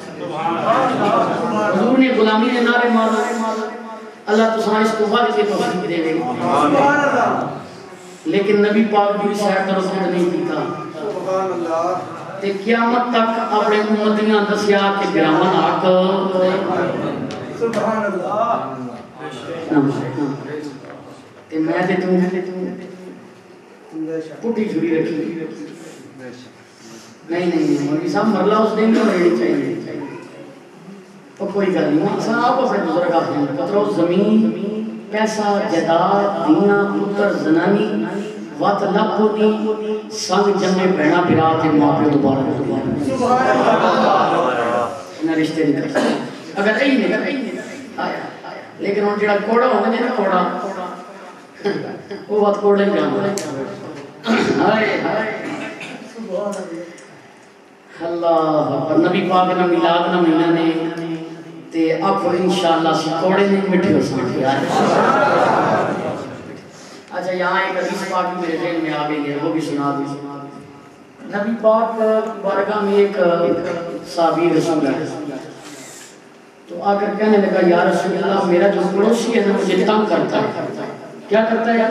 حضور نے غلامی نے نعرے مارا اللہ تو سنا استغفار کی توفیق دے گئی لیکن نبی پاک بھی شاید درست نہیں پیتا تے قیامت تک اپنے امتیاں دسیا کہ گرامن آق سبحان اللہ تے میں تے توں پٹھی چھری رکھی نہیں مولوی صاحب مرلہ اس دن تو رہنی چاہیے تو کوئی گل نہیں صاحب آپ اپنے بزرگ آپ ہیں پترو زمین پیسہ جداد دینا پتر زنانی وات لپونی سنگ جمعے بہنا پھرا تے ماں پہ دوبارہ نہ رشتے نہیں کر سکتے اگر ای نہیں آیا لیکن ہوں جڑا کوڑا ہوگا جی نا کوڑا وہ بات کوڑا ہی جانا اللہ نبی پاک نہ میلاد نہ مہینہ نے تے آخو انشاءاللہ سی کوڑے نہیں مٹھے ہو سکتے اچھا یہاں ایک حدیث پاک میرے ذہن میں آ گئی ہے وہ بھی سنا دی نبی پاک بارگاہ میں ایک صحابی رسول ہے تو آ کر کہنے لگا یا رسول اللہ میرا جو پڑوسی ہے نا مجھے تنگ کرتا ہے کیا کرتا ہے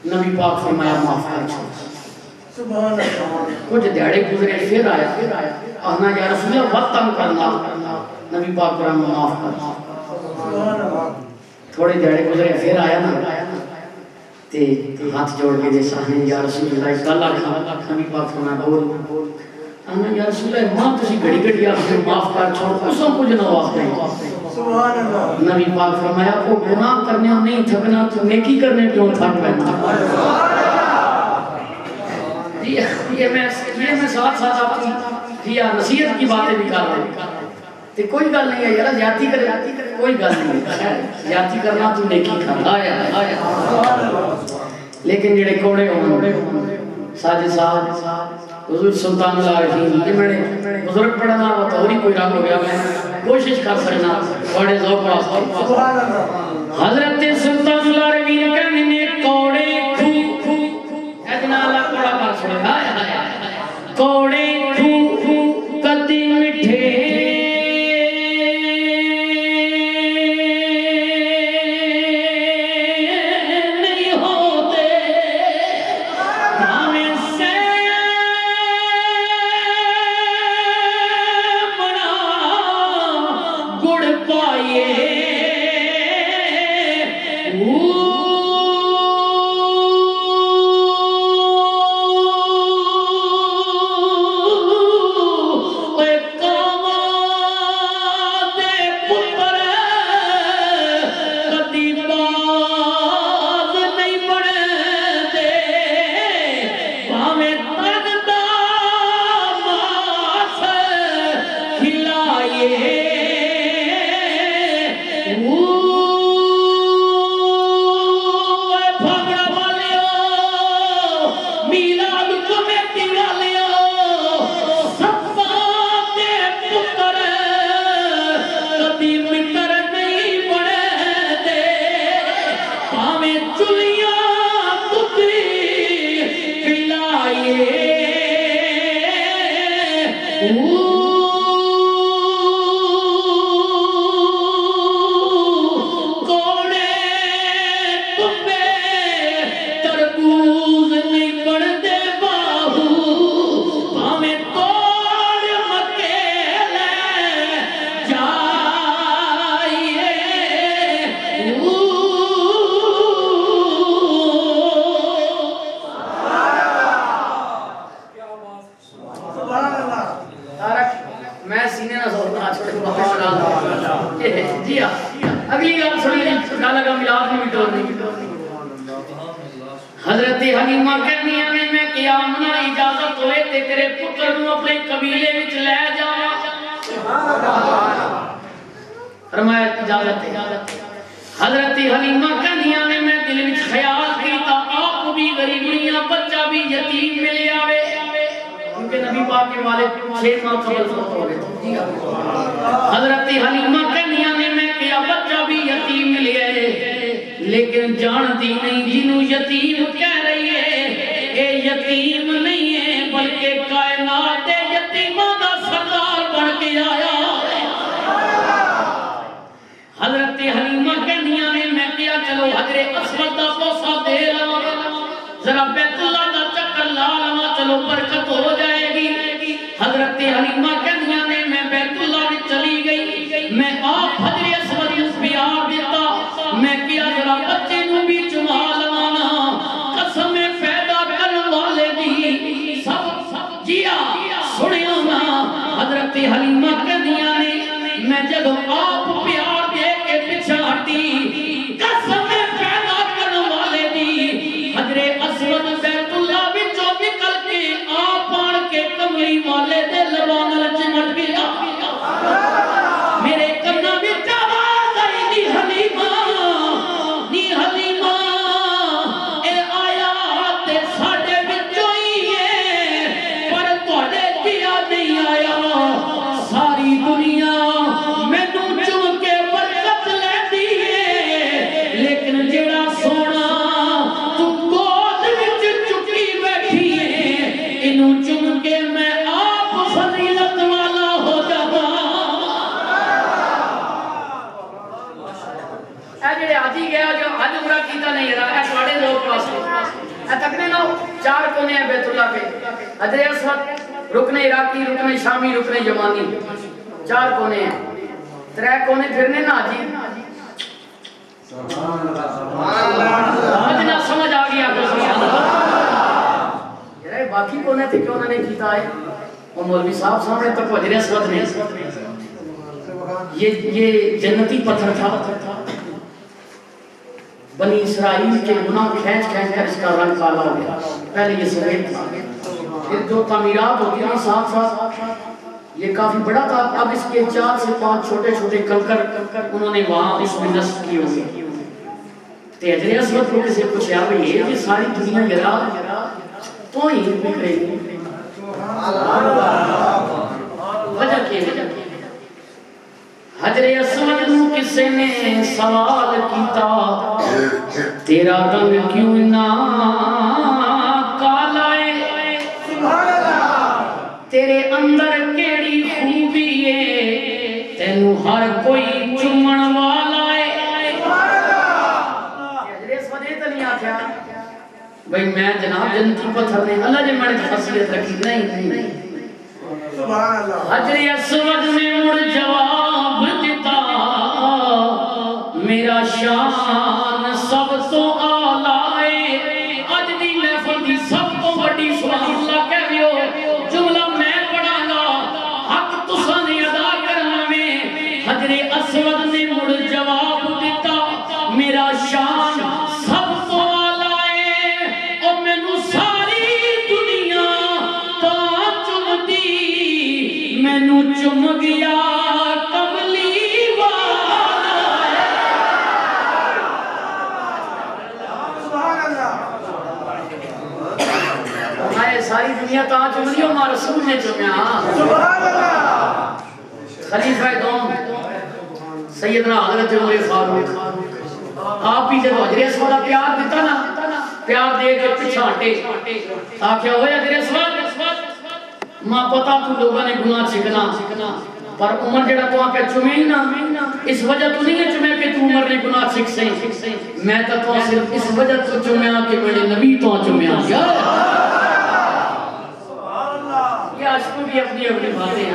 نبی پاک فرمایا معاف کر چھوڑ کچھ دیہڑے گزرے پھر آیا آنا یا رسول اللہ وقت تنگ کرنا نبی پاک پر معاف کر تھوڑے دیہڑے گزرے پھر آیا نا تے ہاتھ جوڑ کے دے سامنے یا رسول اللہ گل آکھا نبی پاک فرمایا بول آنا یا رسول اللہ ماں تسی گھڑی گھڑی آپ سے معاف کر چھوڑ اسوں کچھ نہ واسطے نبی پاک فرمایا وہ گناہ کرنے نہیں تھکنا تو نیکی کرنے کیوں تھک پہنا یہ میں ساتھ ساتھ آپ کی نصیحت کی باتیں بھی کر رہے ہیں کوئی گل نہیں ہے یار زیادتی کرے کوئی گل نہیں ہے زیادتی کرنا تو نیکی کھانا آیا لیکن جڑے کوڑے ہونے ساجد صاحب حضور سلطان العارفین یہ میں نے بزرگ پڑھنا وہ تو کوئی رنگ ہو گیا میں کوشش کر سکنا بڑے ذوق واسطے حضرت سلطان العارفین کہنے نے کوڑے اللہ کوڑا کر چھوڑے کوڑے کدی مٹھے نہیں ہوتے ہمیں سے بڑا گڑ پائیے حضرت حلیمہ کہنی ہے میں قیامنا اجازت ہوئے تے تیرے پتر نو اپنے قبیلے وچ لے جاواں فرمایا اجازت ہے حضرت حلیمہ کہنی ہے میں دل وچ خیال کیتا آپ بھی غریب نہیں بچہ بھی یتیم مل آوے کیونکہ نبی پاک کے والد 6 ماہ قبل فوت ہو گئے حضرت حلیمہ کہنی ہے میں کیا بچہ بھی یتیم مل آئے لیکن جانتی نہیں جنہوں یتیم کہہ رہی ہے اے یتیم نہیں ہے بلکہ کائنات یتیمہ دا سردار بن کے آیا حضرت حلیمہ کہنیاں نے میں کیا چلو حضرت اسود دا بوسہ دے رہا ذرا بیت اللہ دا چکر لا رہا چلو برکت ہو جائے گی حضرت حلیمہ کہنیاں نے میں بیت اللہ میں چلی گئی میں آپ حضرت اسود اس بیار دیتا میں کیا ذرا بچے نو بھی چما لوانا قسم فیدا کرن والے دی سب جیا سنیا نا حضرت حلیمہ کہنیاں نے میں جدو آپ پیار دے کے پچھا ہٹی قسم فیدا کرن والے دی حضرت اسود بیت اللہ وچوں نکل کے آپ آن کے کملی والے دے لبان چمٹ گیا میرے کنا وچ آواز آئی دی حلیمہ ساری دنیا میں تو چم کے چار کونے ہیں بیت اللہ کے، حجر اسود، رکن عراقی، رکن شامی، رکن یمانی، چار کونے ہیں، ترے کونے پھرنے نا جی سمجھنا سمجھ آ گیا کو سبحان اللہ، یہ باقی کونے تھے کیوں انہوں نے کیتا ہے، اور مولوی صاحب سامنے تک حجر اسود نے یہ جنتی پتھر تھا، بنی اسرائیل کے گناہ کھینچ کھینچ کر اس کا رنگ کالا ہو گیا، پہلے یہ سفید تھا، پھر جو تعمیرات ہوتی ہیں ساتھ ساتھ یہ کافی بڑا تھا، اب اس کے 4 سے 5 چھوٹے چھوٹے کنکر انہوں نے وہاں اس میں نصب کی ہوئی، تو حجر اسود کو کسی پوچھا بھئی یہ ساری دنیا یرا تو ہی بکرے وجہ کی حجر اسود نو کسی نے سوال کیتا تیرا رنگ کیوں نہ کالا ہے، تیرے اندر کیڑی خوبی ہے تینو ہر کوئی چومن والا ہے، حجر اسود یہ تو نہیں آکھیا بھئی میں جناب جنتی پتھر نے اللہ جی میں نے خاصیت رکھی، نہیں حجر اسود نے مڑ جواب دیتا میرا شان سب تو اعلیٰ ہے، اج دی محفل دی سب تو بڑی سبحان اللہ کہو جملہ میں پڑھاں گا حق تساں نے ادا کرنا میں، حجر اسود نے مڑ جواب دیتا میرا شان سب تو اعلیٰ ہے، اور مینوں ساری دنیا تا چمدی مینوں چم گیا کملی والا ہے، ساری دنیا تا چمدی اور ماں رسول نے چمیا، خلیفہ دوم سیدنا حضرت عمر فاروق آپ ہی جب حجر اسود کا پیار دیتا نا، پیار دے کے پیچھے ہٹے آکھیا ہوئے حجر اسود ماں پتا تو لوگوں نے گناہ سکھنا پر عمر جڑا تو آکے چمیں نا اس وجہ تو نہیں ہے چمیں کہ تو عمر نے گناہ سکھ سے، میں تو صرف اس وجہ تو چمیں کہ میرے نبی تو چمیں یہ عشق بھی اپنی اپنی باتیں ہیں،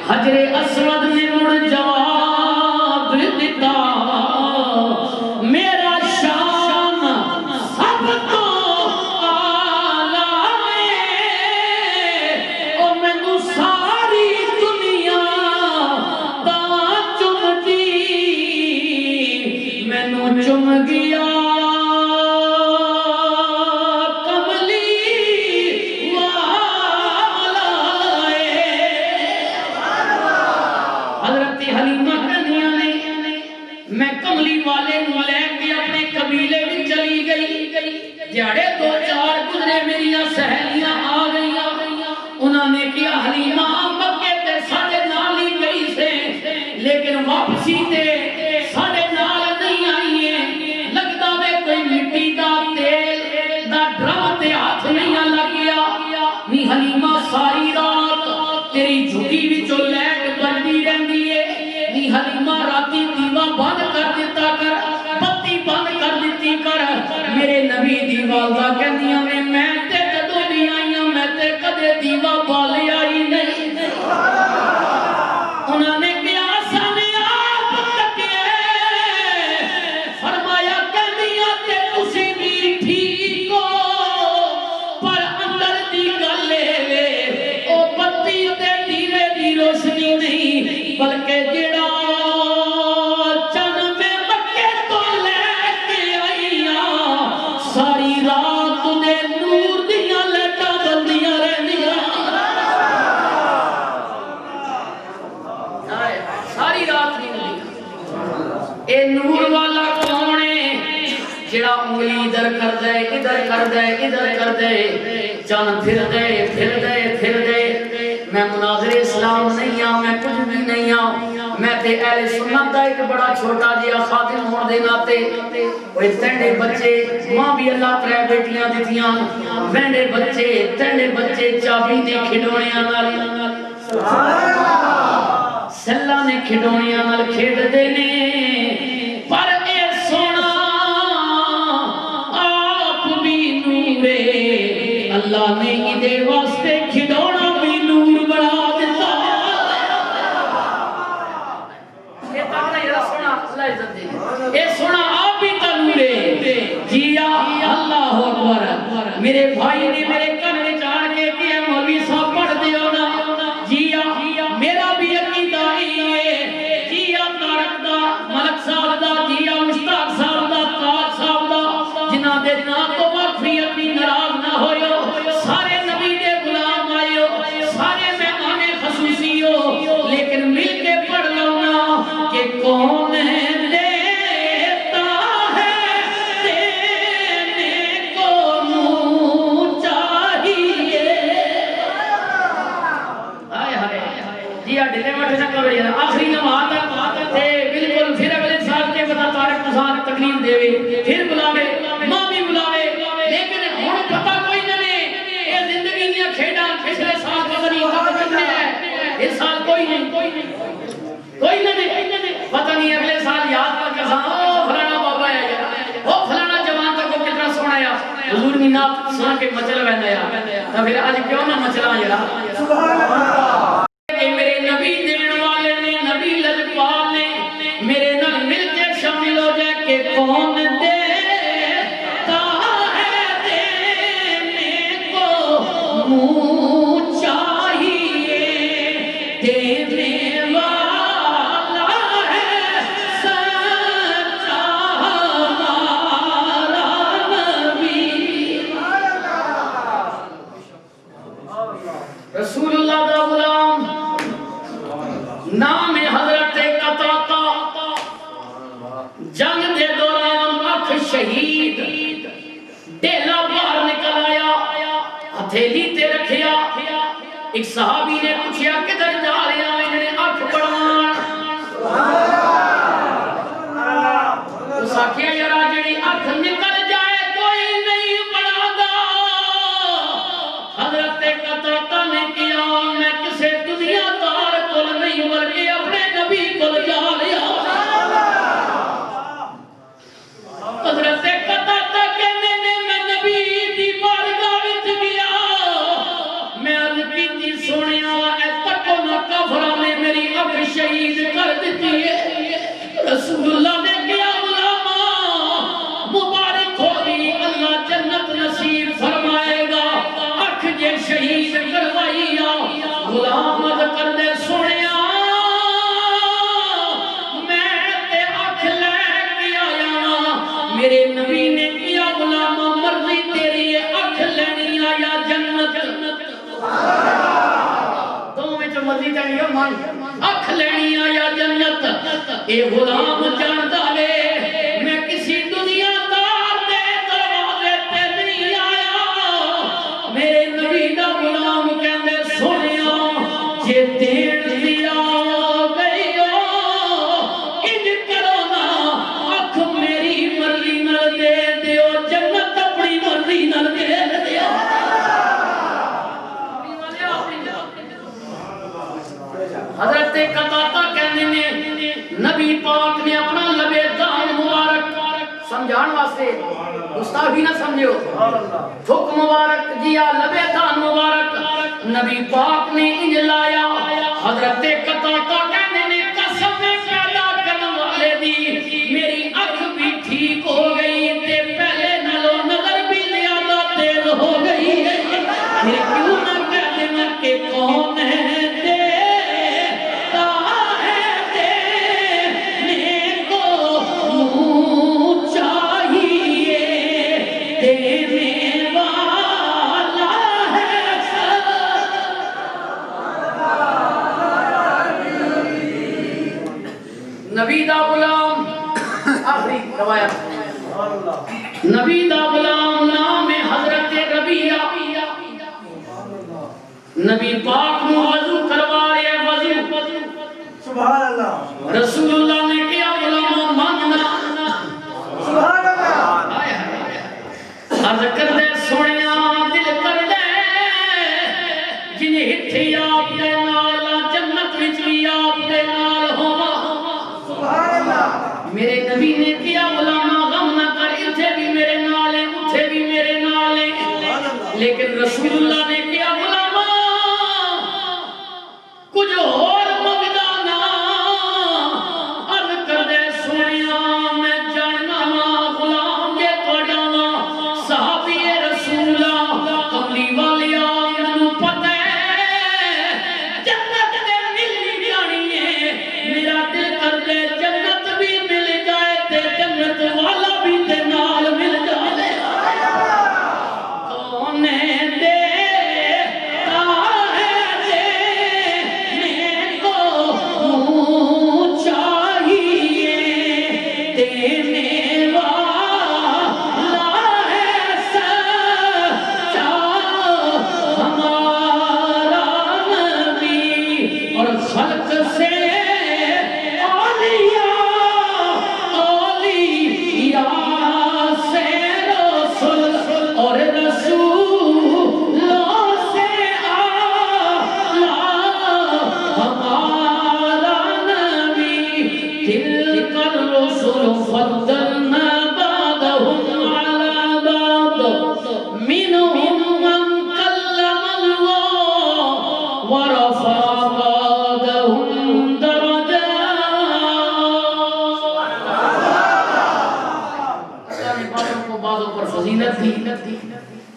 حجر اسود نے مڑ جواب دیتا میرا شان سب تو اعلیٰ ہے، اور مینوں ساری دنیا تا چمدی مینوں چم گیا جاڑے 2-4 گزرے میریاں سہیلیاں آ گئیاں، انہوں نے کیا حلیمہ مکے تے ساڑے نال ہی گئی سے لیکن واپسی تے ساڑے نال نہیں آئی ہیں، لگتا ہے کوئی مٹی دا تیل دا ڈرم تے ہاتھ نہیں لگ گیا، نی حلیمہ ساری رات تیری جھکی وچوں لائٹ بندی رہندی ہے، نی حلیمہ راتی دیوا بند کر دیتا کر، بتی بند کر دیتی کر، میرے نبی دی والدہ کہندیاں میں تے جدوں بھی آئیاں میں تے کدے دیوا بالے آئی نہیں، انہوں نے کیا سامنے آپ تکے فرمایا کہندیاں تے تسی بھی ٹھیک ہو پر اندر دی گلے وے او بتی تے دیوے دی روشنی نہیں بلکہ جڑا ساری رات دے نور دیاں لٹا بندیاں رہنیاں، ساری رات نہیں، اے نور والا کون ہے جڑا انگلی ادھر کر دے ادھر کر دے ادھر کر دے چن پھر دے پھر دے پھر دے، میں مناظر اسلام نہیں ہوں، میں کچھ بھی نہیں ہوں، میں تے اہل سنت دا ایک بڑا چھوٹا جیا خادم ہون دے ناتے وہ تینڈے بچے ماں بھی اللہ 3 بیٹیاں دیتیاں، وینڈے بچے تینڈے بچے چابی نے کھڈونیاں نال سلا نے کھڈونیاں نال کھیڈ دے نے، پر اے سونا آپ بھی اللہ نے ادے واسطے کھڈونا بھی نور بنا دیتا یہ تاکہ یہ سونا اللہ عزت دے یہ سونا آپ بھی تنورے جیا اللہ اکبر میرے بھائی نے میرے کمرے چاڑ کے کہ مولوی صاحب پڑھ دیو نا جیا میرا بھی عقیدہ ہی ہے جیا تارک دا ملک صاحب دا جیا مشتاق صاحب دا تاج صاحب دا جنہ دے نا تو مغفرت بھی ناراض نہ ہوئے سارے نبی دے غلام آئے سارے مہمان خصوصی ہو لیکن مل کے پڑھ لو نا کہ کون ہے دیتا ہے دینے کو منہ چاہیے آئے ہائے جیا ڈلے مٹھے نہ کرو یہ آخری نماز تے بالکل پھر اگلے سال کے بتا تارک نسان تقریر دے پھر بلاوے ماں بھی بلاوے لیکن ہن پتہ کوئی نہ نے یہ زندگی دیا کھیڈاں پچھلے سال کا بنی کرنے ہے اس سال کوئی نہیں پتہ نہیں اگلے سال یاد کر کے سان او فلانا بابا ہے او فلانا جوان تک کو کتنا سونا ہے حضور نے نات سنا کے مچل ویندا ہے تو پھر اج کیوں نہ مچلا یار سبحان اللہ کہ میرے نبی دین والے نے نبی لجپال نے میرے نال مل کے شامل ہو جائے کہ کون دیتا ہے دینے کو منہ چاہیے دینے والا ہے سچا ہمارا نبی رسول اللہ دا غلام نام حضرت قطاطہ جنگ دے دوران اکھ شہید ڈیلا باہر نکل آیا ہتھیلی تے رکھیا ایک صحابی نے پوچھا کدھر جا رہے ہیں انہوں نے اکھ پڑھوان اس آکھیا یارا جڑی اکھ نکل جائے کوئی نہیں پڑھا گا حضرت قطاطہ نے کیا میں کسے دنیا دار کل نہیں بلکہ اپنے نبی کل جا لیا حضرت قطاطہ کہنے نے میں نبی دی بارگاہ وچ گیا میں عرض کیتی سونیا اے تکو نہ کافراں نے میری اکھ شہید کر دتی ہے رسول اللہ نے کیا غلاما مبارک ہوگی اللہ جنت نصیب فرمائے گا اکھ جے شہید کروائی غلام عرض کر دے سونیا میں تے اکھ لے کے آیا میرے نبی نے کیا غلام مرضی تیری ہے اکھ لینی آیا جنت تو وچ مرضی تیری ہے من اکھ لینی آیا جنت اے غلام جاندا وے میں کسی دنیا دار دے دروازے تے نہیں آیا میرے نبی دا غلام کہندے سونیا جے دین دیا گئی ہو انج کرو نا اکھ میری مرضی نال دے دیو جنت اپنی مرضی نال دے دیو حضرت قطاطہ کہنے نے نبی پاک نے اپنا لبے دان مبارک سمجھان واسطے گستاخی نہ سمجھو تھک مبارک جیا لبے دان مبارک نبی پاک نے انج لایا حضرت قطاطہ کہنے نے قسم پیدا کرنے والے دی میری اکھ بھی ٹھیک ہو گئی تے پہلے نالوں نظر بھی زیادہ تیز ہو گئی پھر کیوں نہ کہہ دینا کہ کون ہے دیتا ہے دینے کو منہ چاہیے دینے والا ہے نبی دا غلام آخری روایت نبی دا غلام نام حضرت ربیہ نبی پاک نو وضو کروا رہے وضو سبحان اللہ رسول اللہ نے کیا غلام مانگنا سبحان اللہ عرض کر دے سونیا دل کر دے جنہیں ہتھی آپ دے نال جنت وچ بھی آپ دے نال ہوا سبحان اللہ میرے نبی نے کیا غلام غم نہ کر اتھے بھی میرے نال ہیں اتھے بھی میرے نال ہیں لیکن رسول اللہ نے کیا غلاما کچھ اور مگدانا عرض کر دے سونیا میں جاننا غلام کے پڑھانا صحابی رسول کملی والیا منو پتہ ہے جنت میں مل جانی ہے میرا دل کر دے جنت بھی مل جائے تے جنت والا بھی تے نال مل جائے کون دے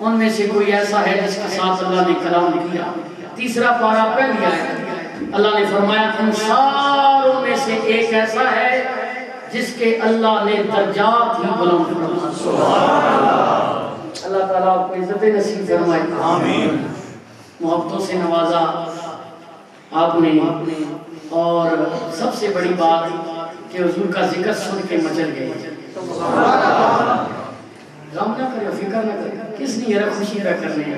ان میں سے کوئی ایسا ہے جس کے ساتھ اللہ نے کلام کیا تیسرا پارہ پہلی آیت اللہ نے فرمایا ان ساروں میں سے ایک ایسا ہے جس کے اللہ نے درجات ہی بلند فرمائے اللہ تعالیٰ آپ کو عزت نصیب فرمائے آمین محبتوں سے نوازا آپ نے اور سب سے بڑی بات کہ حضور کا ذکر سن کے مچل گئے غم نہ کرے فکر نہ کرے کس نے یہ خوشی رہ کرنے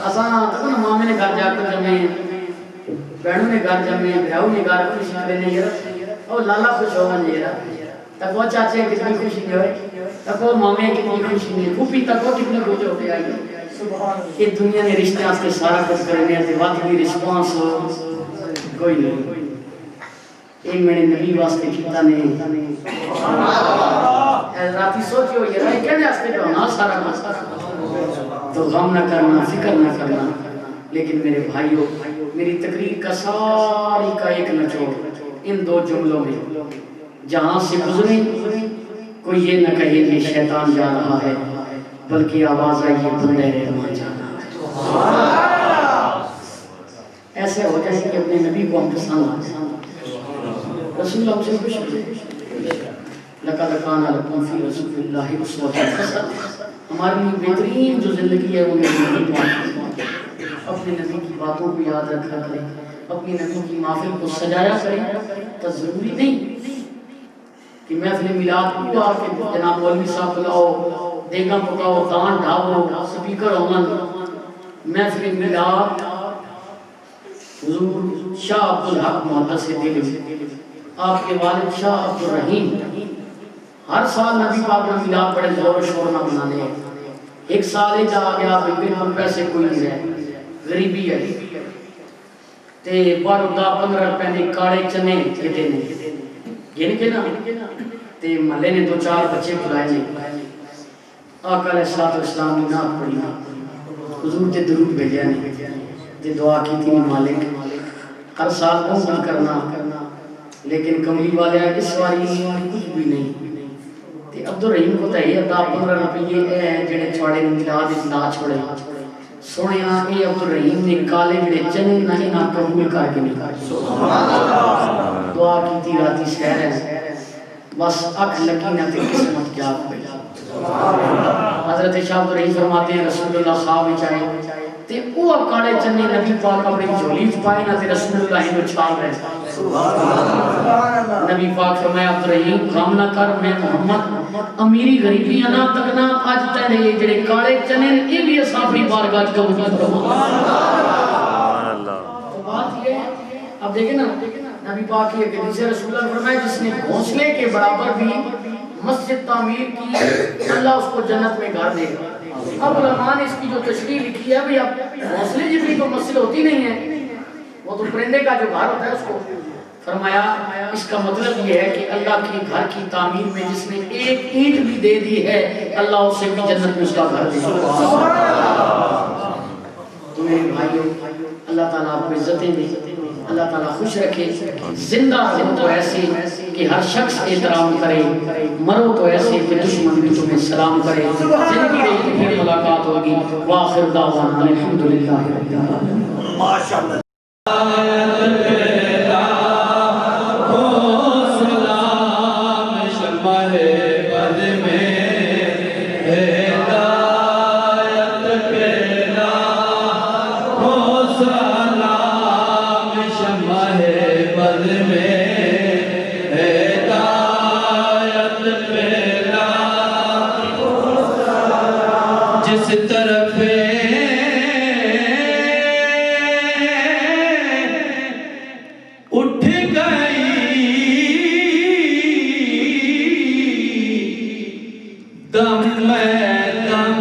آسان تکن مامے نے گھر جا کر جمعے بہنوں نے گھر جمعے بھیاؤں نے گھر خوشی کرنے یہ اور لالا خوش ہو من یہ تک وہ چاچے کتنی خوشی نہیں ہوئے تک وہ مامے کتنی خوشی نہیں پھوپی تک وہ کتنے خوش ہو گیا یہ دنیا نے رشتے آس کے سارا کچھ کرنے ہیں وقت بھی رسپانس ہو کوئی نہیں ایک میرے نبی واسطے کیتا نے راتی سوچو یہ رہے کہنے آستے پہ ہونا سارا کچھ تو غم نہ کرنا فکر نہ کرنا لیکن میرے بھائیوں میری تقریر کا ساری کا ایک نچوڑ ان دو جملوں میں جہاں سے گزریں کوئی یہ نہ کہے کہ شیطان جا رہا ہے بلکہ آواز آئی ہے بندے رحمان جانا ایسے ہو جائے کہ اپنے نبی کو ہم پسند آتے رسول اللہ سے خوش ہوئے لَقَدْ كَانَ لَكُمْ فِي رَسُولِ اللَّهِ أُسْوَةٌ حَسَنَةٌ ہمارے لیے بہترین جو زندگی ہے وہ میرے نبی پاک اپنے نبی کی باتوں کو یاد رکھا کریں اپنی نبی کی محفل کو سجایا کریں تو ضروری نہیں کہ محفل میلاد کو آ کے جناب مولوی صاحب بلاؤ دیگا پکاؤ دان ڈھاؤ سپیکر ہونا محفل میلاد حضور شاہ عبدالحق محدث دہلوی آپ کے والد شاہ عبدالرحیم ہر سال نبی پاک نے میلاد بڑے زور و شور نہ منانے ایک سال جا گیا بالکل پیسے کوئی نہیں رہے غریبی ہے تے بارودہ 15 روپے دی کاڑے چنے کھیتے نے گن کے نا تے محلے نے 2-4 بچے بلائے نے آقا علیہ الصلوۃ والسلام نے نعت پڑھی حضور تے درود بھیجا نے تے دعا کی تھی مالک ہر سال قبول کرنا لیکن کملی والے اس واری کچھ بھی نہیں تے عبدالرحیم کو تے یہ 15 روپے اے جڑے چھوڑے میلاد وچ نہ چھوڑے سونیا اے عبدالرحیم نے کالے جڑے چنے نہیں نہ قبول کر کے نکال سبحان اللہ دعا کی تھی راتی سحر ہے بس اکھ لگی نہ تے قسمت جاگ پئی حضرت شاہ عبدالرحیم فرماتے ہیں رسول اللہ صاحب چاہے تے وہ کالے چنے نبی پاک اپنی جھولی وچ پائے نہ تے رسول اللہ نو چھال رہے نبی پاک فرمایا عبدالرحیم غم نہ کر میں محمد امیری غریبی انا تک نہ اج تے یہ جڑے کالے چنے یہ بھی اساں اپنی بارگاہ وچ قبول فرما سبحان اللہ تو بات یہ ہے اب دیکھیں نا نبی پاک کی ایک حدیث رسول اللہ فرمایا جس نے گھونسلے کے برابر بھی مسجد تعمیر کی اللہ اس کو جنت میں گھر دے گا اب علماء نے اس کی جو تشریح لکھی ہے اب گھونسلے جتنی تو مسجد ہوتی نہیں ہے وہ تو پرندے کا جو گھر ہوتا ہے اس کو فرمایا اس کا مطلب یہ ہے کہ اللہ کے گھر کی تعمیر میں جس نے ایک اینٹ بھی دے دی ہے اللہ اسے بھی جنت میں اس کا گھر دے گا۔ تمہیں بھائیو اللہ تعالیٰ آپ کو عزتیں دے، اللہ تعالیٰ خوش رکھے، زندہ رہو تو ایسے کہ ہر شخص احترام کرے، مرو تو ایسے کہ دشمن بھی تمہیں سلام کرے، زندگی میں پھر ملاقات ہوگی۔ وآخر دعوانا الحمدللہ رب العالمین۔ ماشاءاللہ۔ جس طرف اٹھ گئی دم میں دم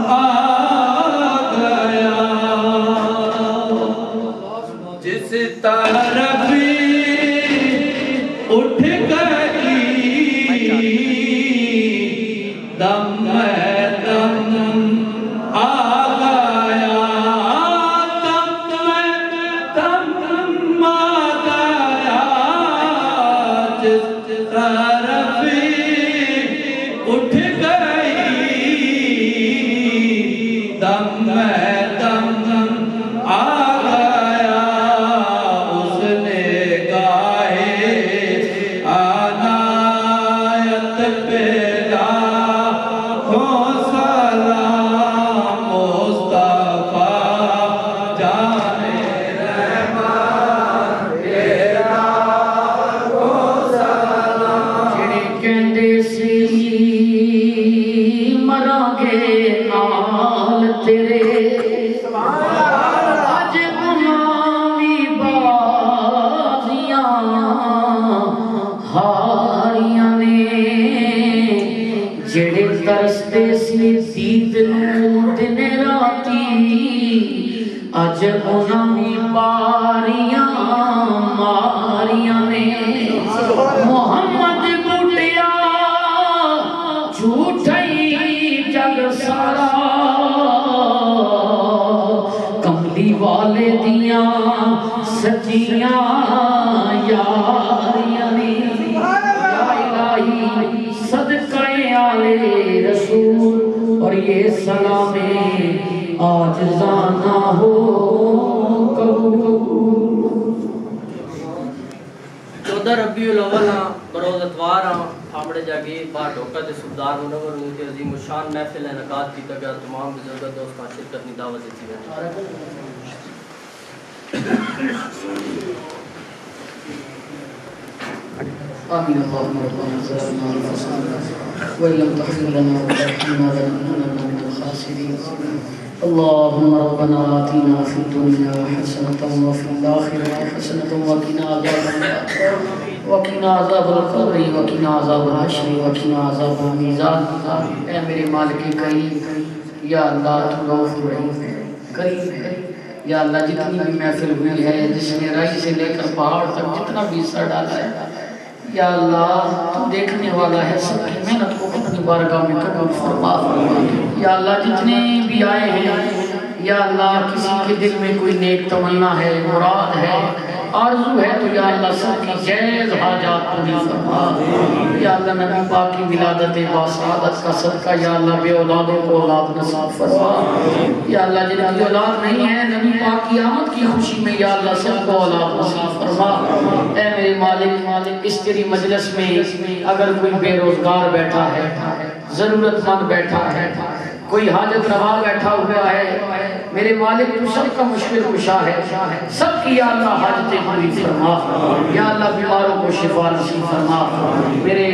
آ گیا، جس طرف اٹھ گئی دم میں دم آ گیا، دم میں دم آ گیا، جس طرف اٹھ گئی دم میں دم آ گیا، اس نے گاہے عنایت پہ جڑے ترستے سی دید نو دن راتی اج انہاں باریاں ماریاں نے محمد بوٹیا جھوٹی جگ سارا کملی والے دیاں سچیاں یاریاں نے الہی صدقہ آلے رسول اور یہ سلام آجزانہ ہو قبول۔ 14 ربیع الاول بروز اتوار ہمڑے جاگیر بار ڈھوکا دے سبدار منور ہوتے عظیم الشان محفل انعقاد کیتا گیا، تمام بزرگت دوستان شرکت کی دعوت دیتی ہے۔ آمین اللہم ربنا ظلمنا انفسنا وإن لم تغفر لنا وترحمنا لنكونن من الخاسرين اللهم ربنا آتنا في الدنيا حسنة وفي الآخرة حسنة وقنا عذاب النار وقنا عذاب القبر وقنا عذاب الحشر وقنا عذاب المیزان۔ اے میرے مالک کریم یا اللہ تو رؤوف رحیم کریم ہے یا اللہ، جتنی بھی محفل ہوئی ہے جس نے راہی سے لے کر پہاڑ تک جتنا بھی سر ڈالا ہے یا اللہ تو دیکھنے والا ہے، سب کی محنت کو اپنی بارگاہ میں قبول فرما۔ یا اللہ جتنے بھی آئے ہیں یا اللہ کسی کے دل میں کوئی نیک تمنا ہے، مراد ہے، آرزو ہے تو یا اللہ سب کی جائز حاجات پوری فرما۔ یا اللہ نبی پاک کی ولادت باسعادت کا صدقہ یا اللہ بے اولادوں کو اولاد نصیب فرما۔ یا اللہ جن کی اولاد نہیں ہے نبی پاک کی آمد کی خوشی میں یا اللہ سب کو اولاد نصیب فرما۔ اے میرے مالک اس تیری مجلس میں اگر کوئی بے روزگار بیٹھا ہے، ضرورت مند بیٹھا ہے، کوئی حاجت روا بیٹھا ہوا ہے، میرے مالک تو سب کا مشکل کشا ہے، سب کی یا اللہ حاجتیں پوری فرما۔ یا اللہ بیماروں کو شفا نصیب فرما۔ میرے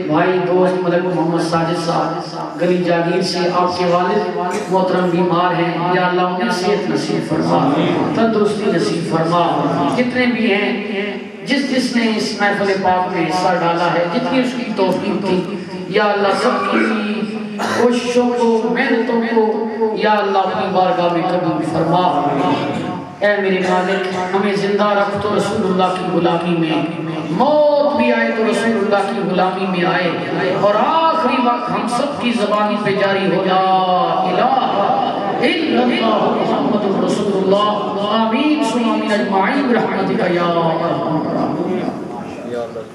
بھائی دوست ملک محمد ساجد صاحب گلی جاگیر سے آپ کے والد محترم بیمار ہیں، یا اللہ انہیں صحت نصیب فرما، تندرستی نصیب فرما۔ جتنے بھی ہیں جس نے اس محفل پاک میں حصہ ڈالا ہے، جتنی اس کی توفیق تھی یا اللہ سب کی کوششوں کو محنتوں کو یا اللہ اپنی بارگاہ میں قبول فرما۔ اے میرے مالک ہمیں زندہ رکھ تو رسول اللہ کی غلامی میں، موت بھی آئے تو رسول اللہ کی غلامی میں آئے، اور آخری وقت ہم سب کی زبانی پہ جاری ہو لا الہ الا اللہ محمد رسول اللہ، آمین ثم آمین اجمعین برحمتک یا ارحم الراحمین۔ یا اللہ